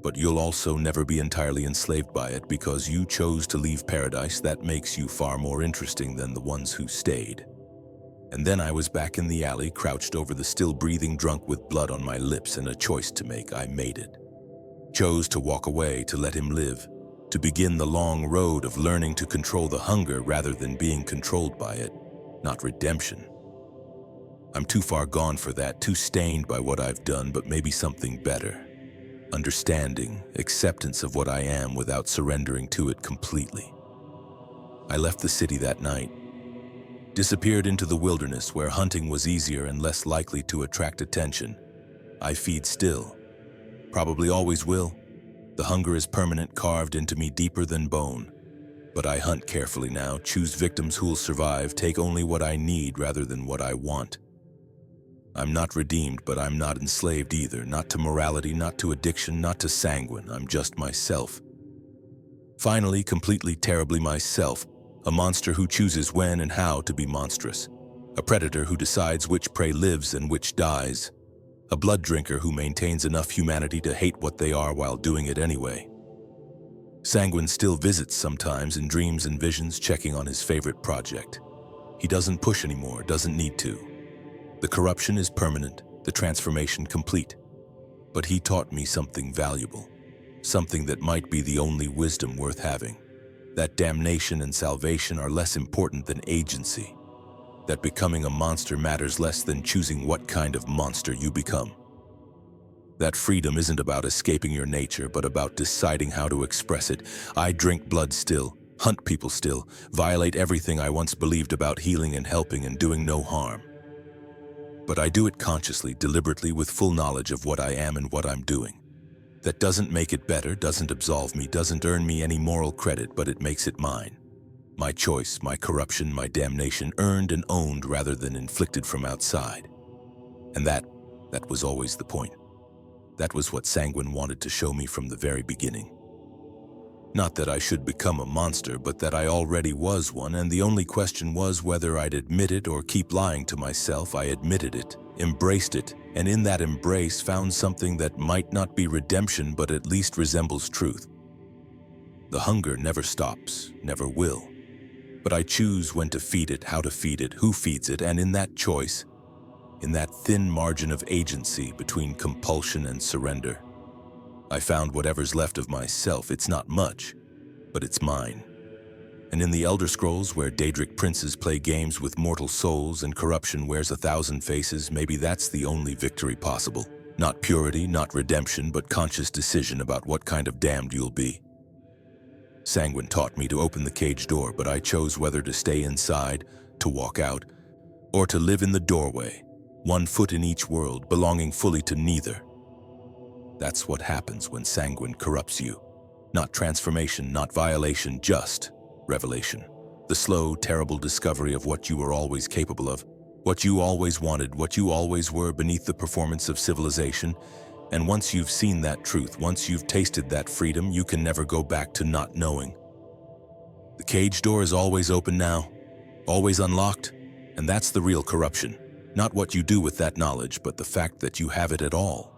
But you'll also never be entirely enslaved by it because you chose to leave paradise. That makes you far more interesting than the ones who stayed. And then I was back in the alley, crouched over the still-breathing drunk with blood on my lips and a choice to make. I made it. Chose to walk away, to let him live, to begin the long road of learning to control the hunger rather than being controlled by it, not redemption. I'm too far gone for that, too stained by what I've done, but maybe something better. Understanding, acceptance of what I am without surrendering to it completely. I left the city that night. Disappeared into the wilderness where hunting was easier and less likely to attract attention. I feed still. Probably always will. The hunger is permanent, carved into me deeper than bone. But I hunt carefully now, choose victims who'll survive, take only what I need rather than what I want. I'm not redeemed, but I'm not enslaved either. Not to morality, not to addiction, not to sanguine. I'm just myself. Finally, completely, terribly myself. A monster who chooses when and how to be monstrous. A predator who decides which prey lives and which dies. A blood drinker who maintains enough humanity to hate what they are while doing it anyway. Sanguine still visits sometimes in dreams and visions, checking on his favorite project. He doesn't push anymore, doesn't need to. The corruption is permanent, the transformation complete. But he taught me something valuable. Something that might be the only wisdom worth having. That damnation and salvation are less important than agency. That becoming a monster matters less than choosing what kind of monster you become. That freedom isn't about escaping your nature, but about deciding how to express it. I drink blood still, hunt people still, violate everything I once believed about healing and helping and doing no harm. But I do it consciously, deliberately, with full knowledge of what I am and what I'm doing. That doesn't make it better, doesn't absolve me, doesn't earn me any moral credit, but it makes it mine. My choice, my corruption, my damnation, earned and owned rather than inflicted from outside. And that was always the point. That was what Sanguine wanted to show me from the very beginning. Not that I should become a monster, but that I already was one, and the only question was whether I'd admit it or keep lying to myself. I admitted it, embraced it, and in that embrace found something that might not be redemption, but at least resembles truth. The hunger never stops, never will. But I choose when to feed it, how to feed it, who feeds it, and in that choice, in that thin margin of agency between compulsion and surrender, I found whatever's left of myself. It's not much, but it's mine. And in the Elder Scrolls, where Daedric princes play games with mortal souls and corruption wears 1,000 faces, maybe that's the only victory possible. Not purity, not redemption, but conscious decision about what kind of damned you'll be. Sanguine taught me to open the cage door, but I chose whether to stay inside, to walk out, or to live in the doorway, one foot in each world, belonging fully to neither. That's what happens when Sanguine corrupts you. Not transformation, not violation, just revelation. The slow, terrible discovery of what you were always capable of, What you always wanted, what you always were beneath the performance of civilization. And once you've seen that truth, once you've tasted that freedom, you can never go back to not knowing. The cage door is always open now, always unlocked, and that's the real corruption. Not what you do with that knowledge, but the fact that you have it at all.